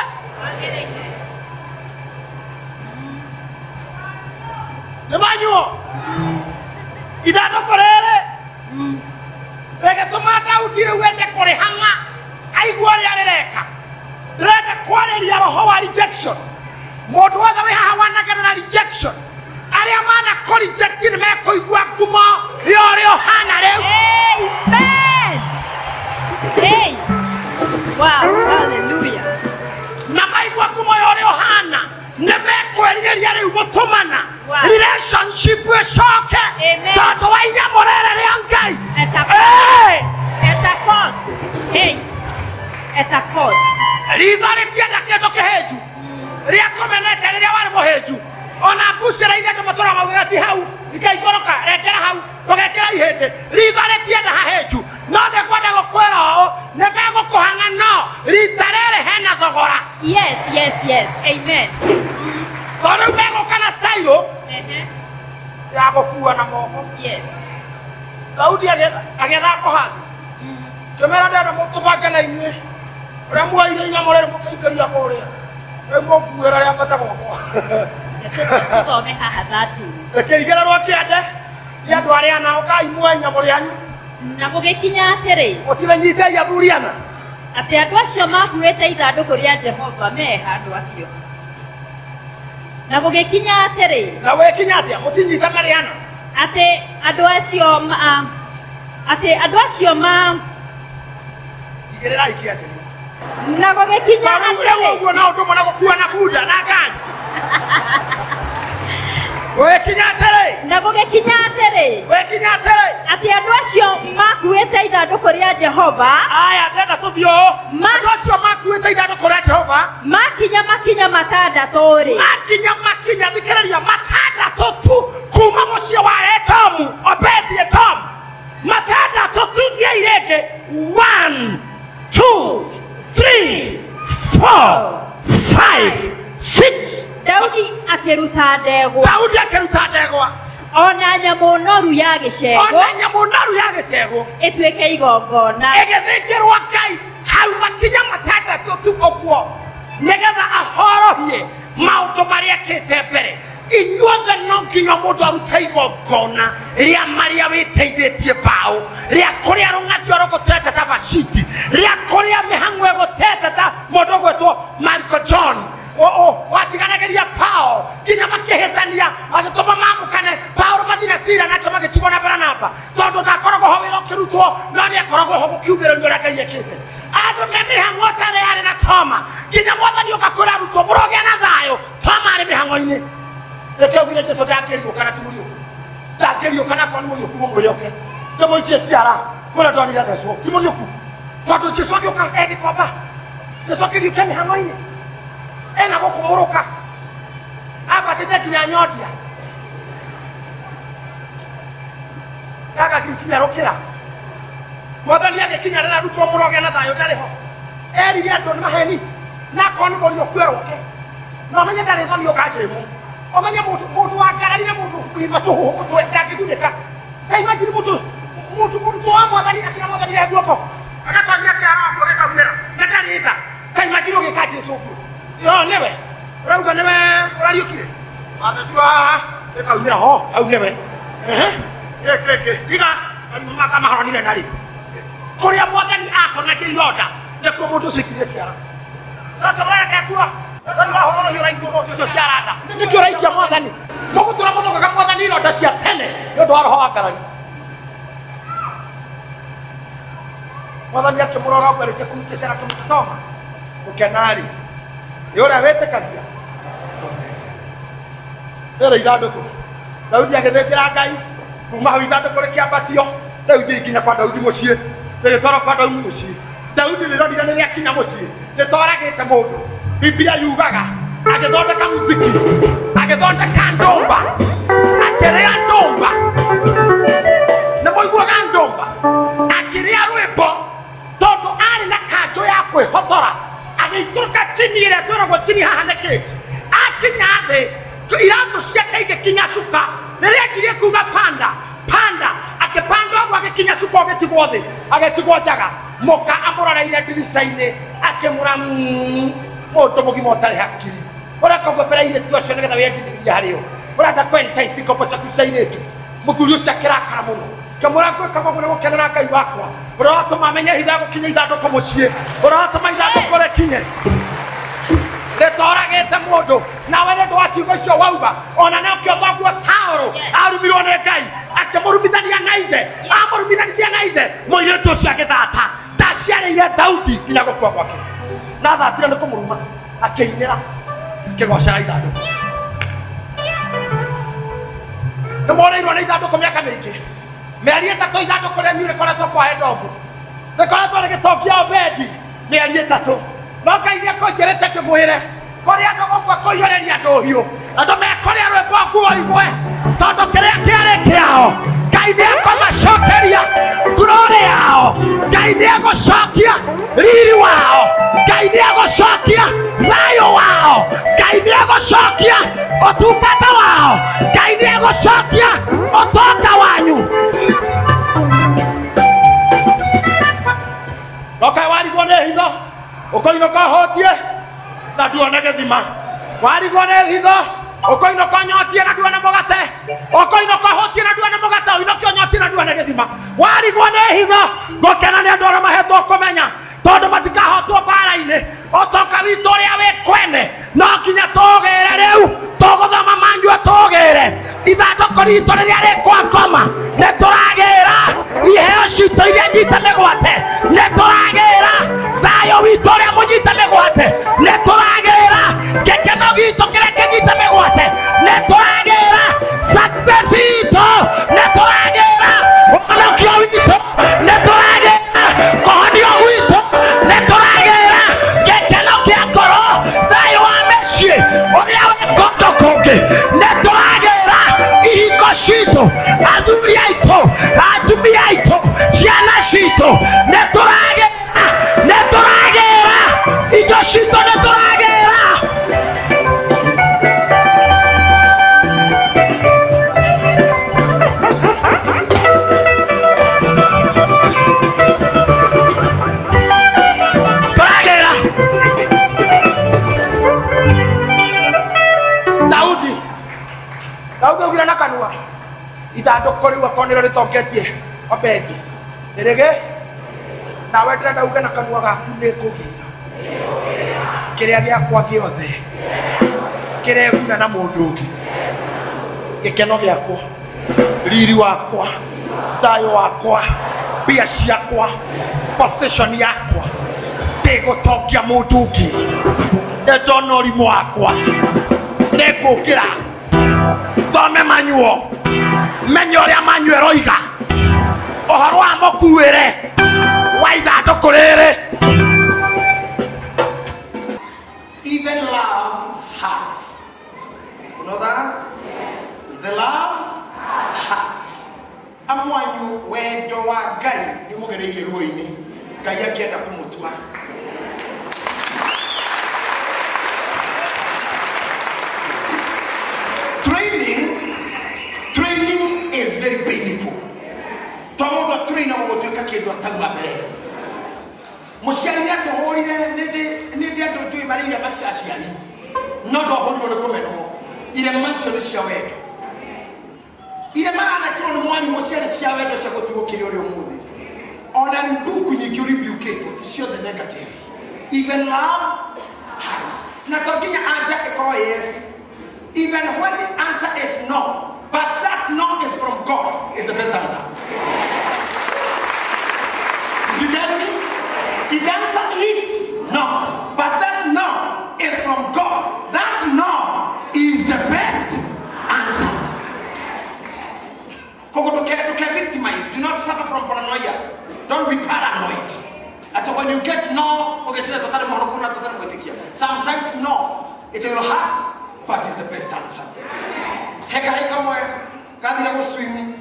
nĩ Manuel ithandũkũ rĩrĩ rĩgĩtũma Daudi rĩu ende kũrĩhang'a aigua ũrĩa rĩreka ndĩrenda kwarĩria roho wa rejection mũndũ wothe wĩ haha wanagerera rejection arĩa mana kũ-reject nĩ mekũigua ngumo ya ũrĩa ũhana rĩu. Amen. Hey. Wow, hallelujah. Na maigua ngumo ya ũrĩa ũhana nĩ mekwĩrirĩria rĩu gũtũmana relationship ĩcoke tondũ wa inyamũrĩre rĩa Ngai. Etakos. Ritho rĩtienda kĩndũ kĩhĩnju rĩa kũmenete rĩrĩa warĩ mũhĩnju ona mbucĩra iria andũ matũraga maugĩra ti hau ikaikũrũka rekera hau tũgekĩra ihĩndĩ ritho rĩtienda hahĩnju no nĩkwenda gũkwĩra ũũ nĩ megũkũhang'a no rita rĩrĩ hena thogora. Yes. Amen. Tondũ rĩu megũka na style ya gũkua na moko. Yes. Daudi agĩetha Kohathi kĩmera ndenda mũtũbange na inyuĩ ũrĩa muoire inyamũrĩre mũkĩingĩria kũrĩa rĩu mũkuĩra rĩa mbata gwakwa Tũthome haha 13. ĩkĩigĩrĩrwo kĩande nĩ andũ arĩa nao kai muoe inyamũ rĩanyu na gũgĩkinya atĩrĩ mũtirenyitei athuriana atĩ andũ acio makuĩte ithandũkũ rĩa Jehova meha andũ acio na gũgĩkinya atĩrĩ na gwĩkinya atĩa mũtinyita marĩana atĩ andũ acio igĩrĩrai kĩande na gũgĩkinya atĩrĩ ũguo na ũndũ ũmwe na gũkua na bunda na ngani gwĩkinya atĩrĩ na gũgĩkinya atĩrĩ atĩ andũ acio makuĩte ithandũkũ rĩa Jehova aya ndenda tũthiũ andũ acio makuĩte ithandũkũ rĩa Jehova makinya matandatũ-rĩ makinya thikĩrĩria matandatũ tu kuma mũciĩ wa Edomu Obedi-Edomu matandatũ tu thiĩ irĩngĩ 1 2 3 4 5 6 Daudi akĩruta ndegwa ona nyamũ noru ya gĩcegũ ĩtuĩke igongona ĩgĩthĩnjĩrwo Ngai hau makinya matandatũ tu ũguo nĩgetha ahorohie maũndũ marĩa ekĩte mbere. Inyuothe no nginya mũndũ arute igongona rĩa marĩa wĩteithĩtie mbaũ rĩa kũrĩa rũng'athio rũgũtete ta Vashiti rĩa kũrĩa mĩhang'o ĩgũtete ta mũndũ ũgwĩtwo Marco John watiganagĩria Paulo nginya makĩhĩtania agĩtũma mamũkane Paulo mathire cira nacio magĩtigwo na Baranaba tondũ ndakoragwo ho wĩra ũkĩrutwo no nĩakoragwo ho gũkiugĩrĩrio ũrĩa Ngai ekĩte. Andũ me mĩhang'o tarĩ arĩ na Toma nginya Mwathani ũkakwĩra arutwo mũrogĩa na thayũ Toma arĩ mĩhang'o-inĩ ĩkĩaugire Jesũ ndangĩriũka na timũriũku ndangĩriũka na kwa nĩmũriũku mũmwĩrĩoke ndĩmũikie ciara kũrĩa ndonire thecwo timũriũku tondũ Jesũ agĩũka egĩkomba Jesũ akĩriũkia mĩhang'o-inĩ ena gũkũmũrũka abatĩte nginya nyondia agagĩkinya rũkĩra Mwathani agĩkinya rĩrĩa arutwo mũroge na thayũ ndarĩ ho erire andũ nĩ maheni na akorwo nĩ mũriũku erũke na ũmenye ndarĩ thoni ũkanjĩmũ ũmenye mũndũ wangararire mũndũ kuima tũhũ mũtwe ndangĩgunĩka kaimagini mũndũ wa Mwathani akĩra Mwathani ya guoko agatwaria kĩara wako gĩkaumĩra na ndarĩ tha kai makiro ke kati soku yo newe rauga newe radio kire ataswa e ka umira ho au newe ke diga maka maharani na nari koria mwagani ako na kiyoda ne ko moto sikire siara sasa wala kakua ndio horo yo raiko moto siara ndio raiko mwagani moko tura moto ka mwagani ro dacia tene yo do horo akarani mwagani yake murora kwa reke kumkesera kumtoma ukenari yora wete kadia era idadoko Daudi agethekera Ngai kuma withato kore kiambatio Daudi ikinya kwa Daudi mucie ne tora kwa Daudi mucie Daudi rĩrĩa nĩ akinya mucie nĩ toragĩte mũndũ Biblia yugaga agĩthondeka muziki agĩthondeka ndũmba akĩrĩa ndũmba nĩ mũiguaga ndũmba akĩrĩa rwĩmbo tondũ arĩ na kanjũ ya kwĩhotora agĩikũrũka chini ĩrĩa tweragwo chini haha nĩkĩ akinya thĩ iratũ ciake igĩkinya cuka rĩrĩa njirie kuga panda akĩpanda ũguo agĩkinya cuka ũgĩtigwo thĩ agĩtigwo njaga mũka amũroreire ndirica-inĩ akĩmũra mũndũ mũgima ũtarĩ hakiri ũreka ũgwebereire tu ũcio nĩgetha wendithĩrie harĩo ũrenda kwenta ici ngombo ciaku cia airĩtu mũthuri ũcio akĩrakara mũno kamũra gwĩka maguo nĩ gũkenera Ngai wakwa ũratũma menye hitha gũkinya ithandũkũ mũciĩ ũratũma ithandũkũ rĩkinye Retoragete mũndũ nawe nĩ ndwakiuga ũcio wauga ona nĩkĩo thoguo Saũlũ arumirwo nĩ Ngai akĩmũrumithania na ithe amũrumithanirie na ithe mũirĩtu ũcio agĩthata ndaciarĩire Daudi nginya gũkua gwake na thatire nĩ kũmũruma akĩinĩra akĩgocera ithandũkũ nĩ moreirwo nĩ ithandũkũ mĩaka mĩingĩ mĩeri ĩtatũ ithandũkũ rĩanyu rĩkoretwo kwa Edomu rĩkoretwo rĩgĩtongia Obedi mĩeri ĩtatũ no Ngai nĩekũnjĩrĩte kĩmwĩre kũrĩa andũ gũkua kũiyũrĩria andũ hiũ andũ mekũrĩa rwĩmbo nguo imwe tondũ kĩrĩa kĩarĩ kĩao Ngai nĩekũmacokeria glory yao Ngai nĩegũcokia riri wao Ngai nĩegũcokia thayũ wao Ngai nĩegũcokia ũtungata wao Ngai nĩegũcokia ũtonga wanyu Ndokaĩ warigwo nĩ hitho ũkoinũka hotie na nduone gĩthima warigwo nĩ hitho ũkoinũka nyotie na nduone mũgate ũkoinũka hotie na nduone mũgate ũinũke nyotie na nduone gĩthima warigwo nĩ hitho gũkena nĩ andũ arĩa mahetwo kũmenya tondũ matikahotwo mbara-inĩ ũtonga witũ ũrĩa wĩ kwene no nginya tũgĩre rĩu tũgũthoma manjua tũgĩre ithandũkũ ritũ rĩrĩa rĩ kwa ngoma nĩ tũragĩra iheo citũ iria nyite mĩgwate nĩ tũragĩra thayũ witũ ũrĩa mũnyite mĩgwate nĩ tũragĩra gĩkeno gitũ kĩrĩa kĩnyite mĩgwate nĩ tũragĩra success itũ nĩ tũragĩra ũhonokio witũ nĩ tũragĩra kũhonio gwitũ nĩ tũragĩra gĩkeno kĩa ngoro thayũ wa mĩciĩ ũrĩa wĩ kũndũ kũngĩ nĩ tũragĩra ihiko citũ athuri aitũ atumia aitũ ciana citũ nĩ tũragĩra indo citũ nĩ tũragĩra Daudi augire na kanua ithandũkũ rĩu akonĩrwo rĩtongetie Obedi rĩrĩgĩ nawe ndĩrenda uge na kanua gaku nĩ kũgĩra kĩrĩa gĩakwa gĩothe kĩreguna na mũndũ ũngĩ gĩkeno gĩakwa riri wakwa thayũ wakwa mbia ciakwa possession yakwa ndĩgũtongia mũndũ ũngĩ ndona ũrimũ wakwa nĩngũkĩra thome manyuo menye ũrĩa manyuo ĩroiga ũhoro wa mũkuĩre wa ithandũkũ rĩrĩ even love hurts. You know that? The love hurts. Amwanyu wendo wa Ngai ni mugereirie ruo-ini Ngai akienda kumutua. Training is very painful. Tomo trainer wotuika kindu atauma mbere. Muciari ni atuhurire nindi andu tui maria maciaciari no ndohurirwo ni kumenwo ire mancio cia wendo ire maana kiro ni mwari muciari cia wendo cia gutugukire uri umuthi ona mbuku nyingi uribiukite cio the negative even love hurts na tokinya anja ikoro yes even when the answer is no but that no is from God is the best answer. You get me? The answer is no, but that no is from God. That no is the best answer. Don't get victimized. Do not suffer from paranoia. Don't be paranoid. And when you get no, sometimes no, it will hurt, but it's the best answer. Heka mwe, kandi na swim,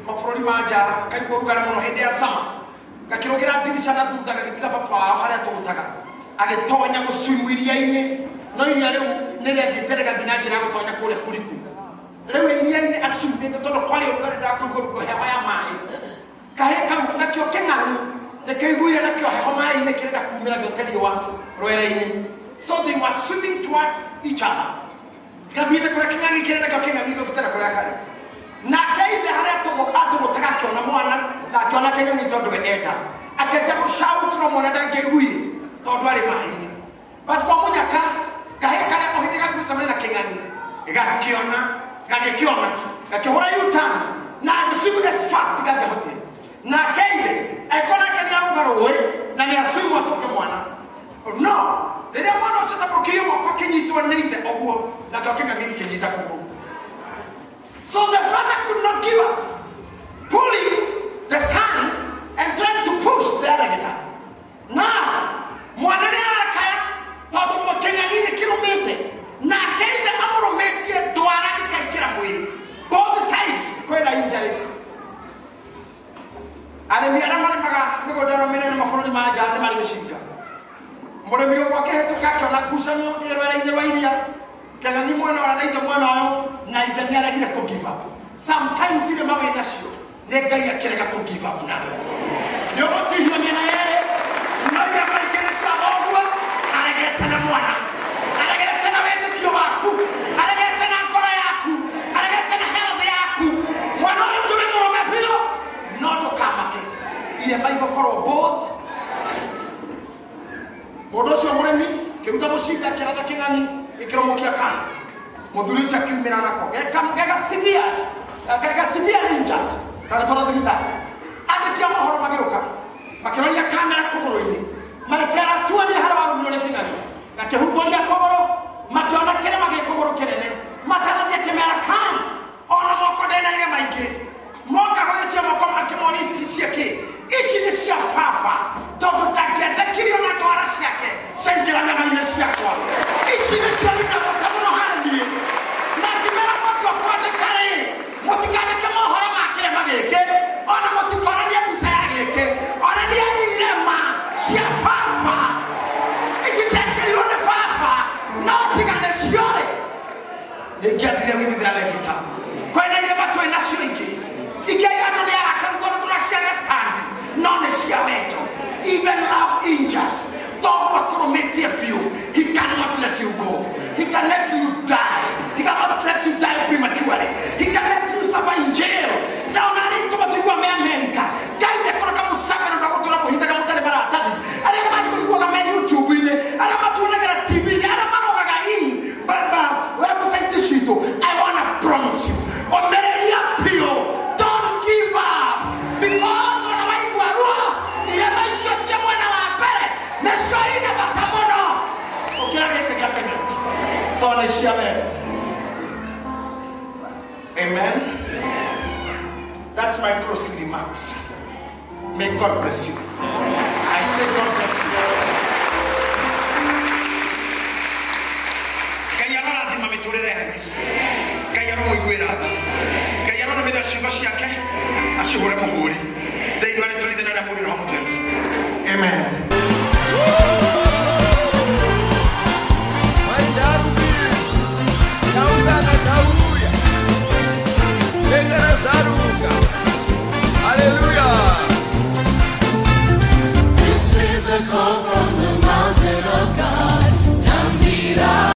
mafroli maja, kai koruga na hende ya sama. Kakirogira dirisha na duda kakitika papa hali atotaka. Agetonya swim iriaine, no iria leo nele agitereka dinajira gutonya kule kuliku. Leo iriaine asumbe toto kwali okare da kugo hewa ya mai. Kaheka na kyo kengaru, ne kaiguira na kyo hewa mai ne kireda kumira goteli wa roeraine. So they were swimming towards each other. Kabisa kwa kinyangi kirenda kwa kinyangi kutana kwa kale. Na kaide hali atotaka kiona mwana na kiona kenyo ni todo eta. Akaja kushout no mwana dange huyi. Todo ali mahini. But kwa munyaka kaheka na kuhitika kusamana na kinyangi. Gakiona gakihora yuta na msimu is fast gaga hote. Na kaide ekona kenya rugaro we na ni asimu atoke mwana. No. They don't want us to proclaim what can you do a name that or not talking about it. So the father could not give up, pulling the son and trying to push the alligator. Now, Moana Papa Kenya in a kilometer. Now, came the Amorometia to Araka. Both sides, quite injuries. And the Amaraga, we go down a minute of the Maja, the Malaysia. Mbona mio mwake hetu kaka na kusanya ile ile wailia kana ni mwana wanaita mwana wao na idania ile to give up. Sometimes ile mawe inashio nega ya kireka to give up na ndio watu hiyo mena yale ndio ya maikene sababu anageta na mwana anageta na wewe kio wako anageta na kora yako anageta na health yako mwana mtu mmoja pilo noto kama ke ile Bible koro both Modosi omuremi kiruta mushinda kirada kingani ikiromokia kana modulisha kimira nako gega sivia ninja kana tora dita adekia mahoro mageuka makironia kamera kogoroini marekera tuani harawa mulone kingani na kehubolia kogoro makiona kile magekogoro kelele matana kamera kan ona moko dena ile maike moka hoyesha moko akimolisi siake ishi ni sia fafa todo takia takirio na toara siake sengira na maile siako ishi ni sia ni kwa kama handi na kimera kwa kwa kale motikane kama hora makire mageke ona motikana ni busa yake ona ni ilema sia fafa ishi takirio na fafa na tikane siore ni jadile with the alekita kwa ile watu ina shiriki ikiwa ndio akantoa tunashia stand none shiaweto even love injures don't compromise you he cannot let you go he can let you die he cannot let you die prematurely he can let you suffer in jail now nani tumetuwa America kaide kwa kama sasa na kwa kutoka kuhinda kama tale baratani ale kama tulikuwa kama YouTube ile ale kama tunaona TV ile ale kama waga hii baba wewe sasa shito I want to promise you omerelia pio don't give up because Amen. That's my closing remarks. May God bless you. I say God bless you. Kayana di mamiturere hani. Kayana muiguerada. Kayana na mira shibashi yake. Ashihore muhuri. They do it to the name of the Amen. Tauga na tauya, venga na zaruga.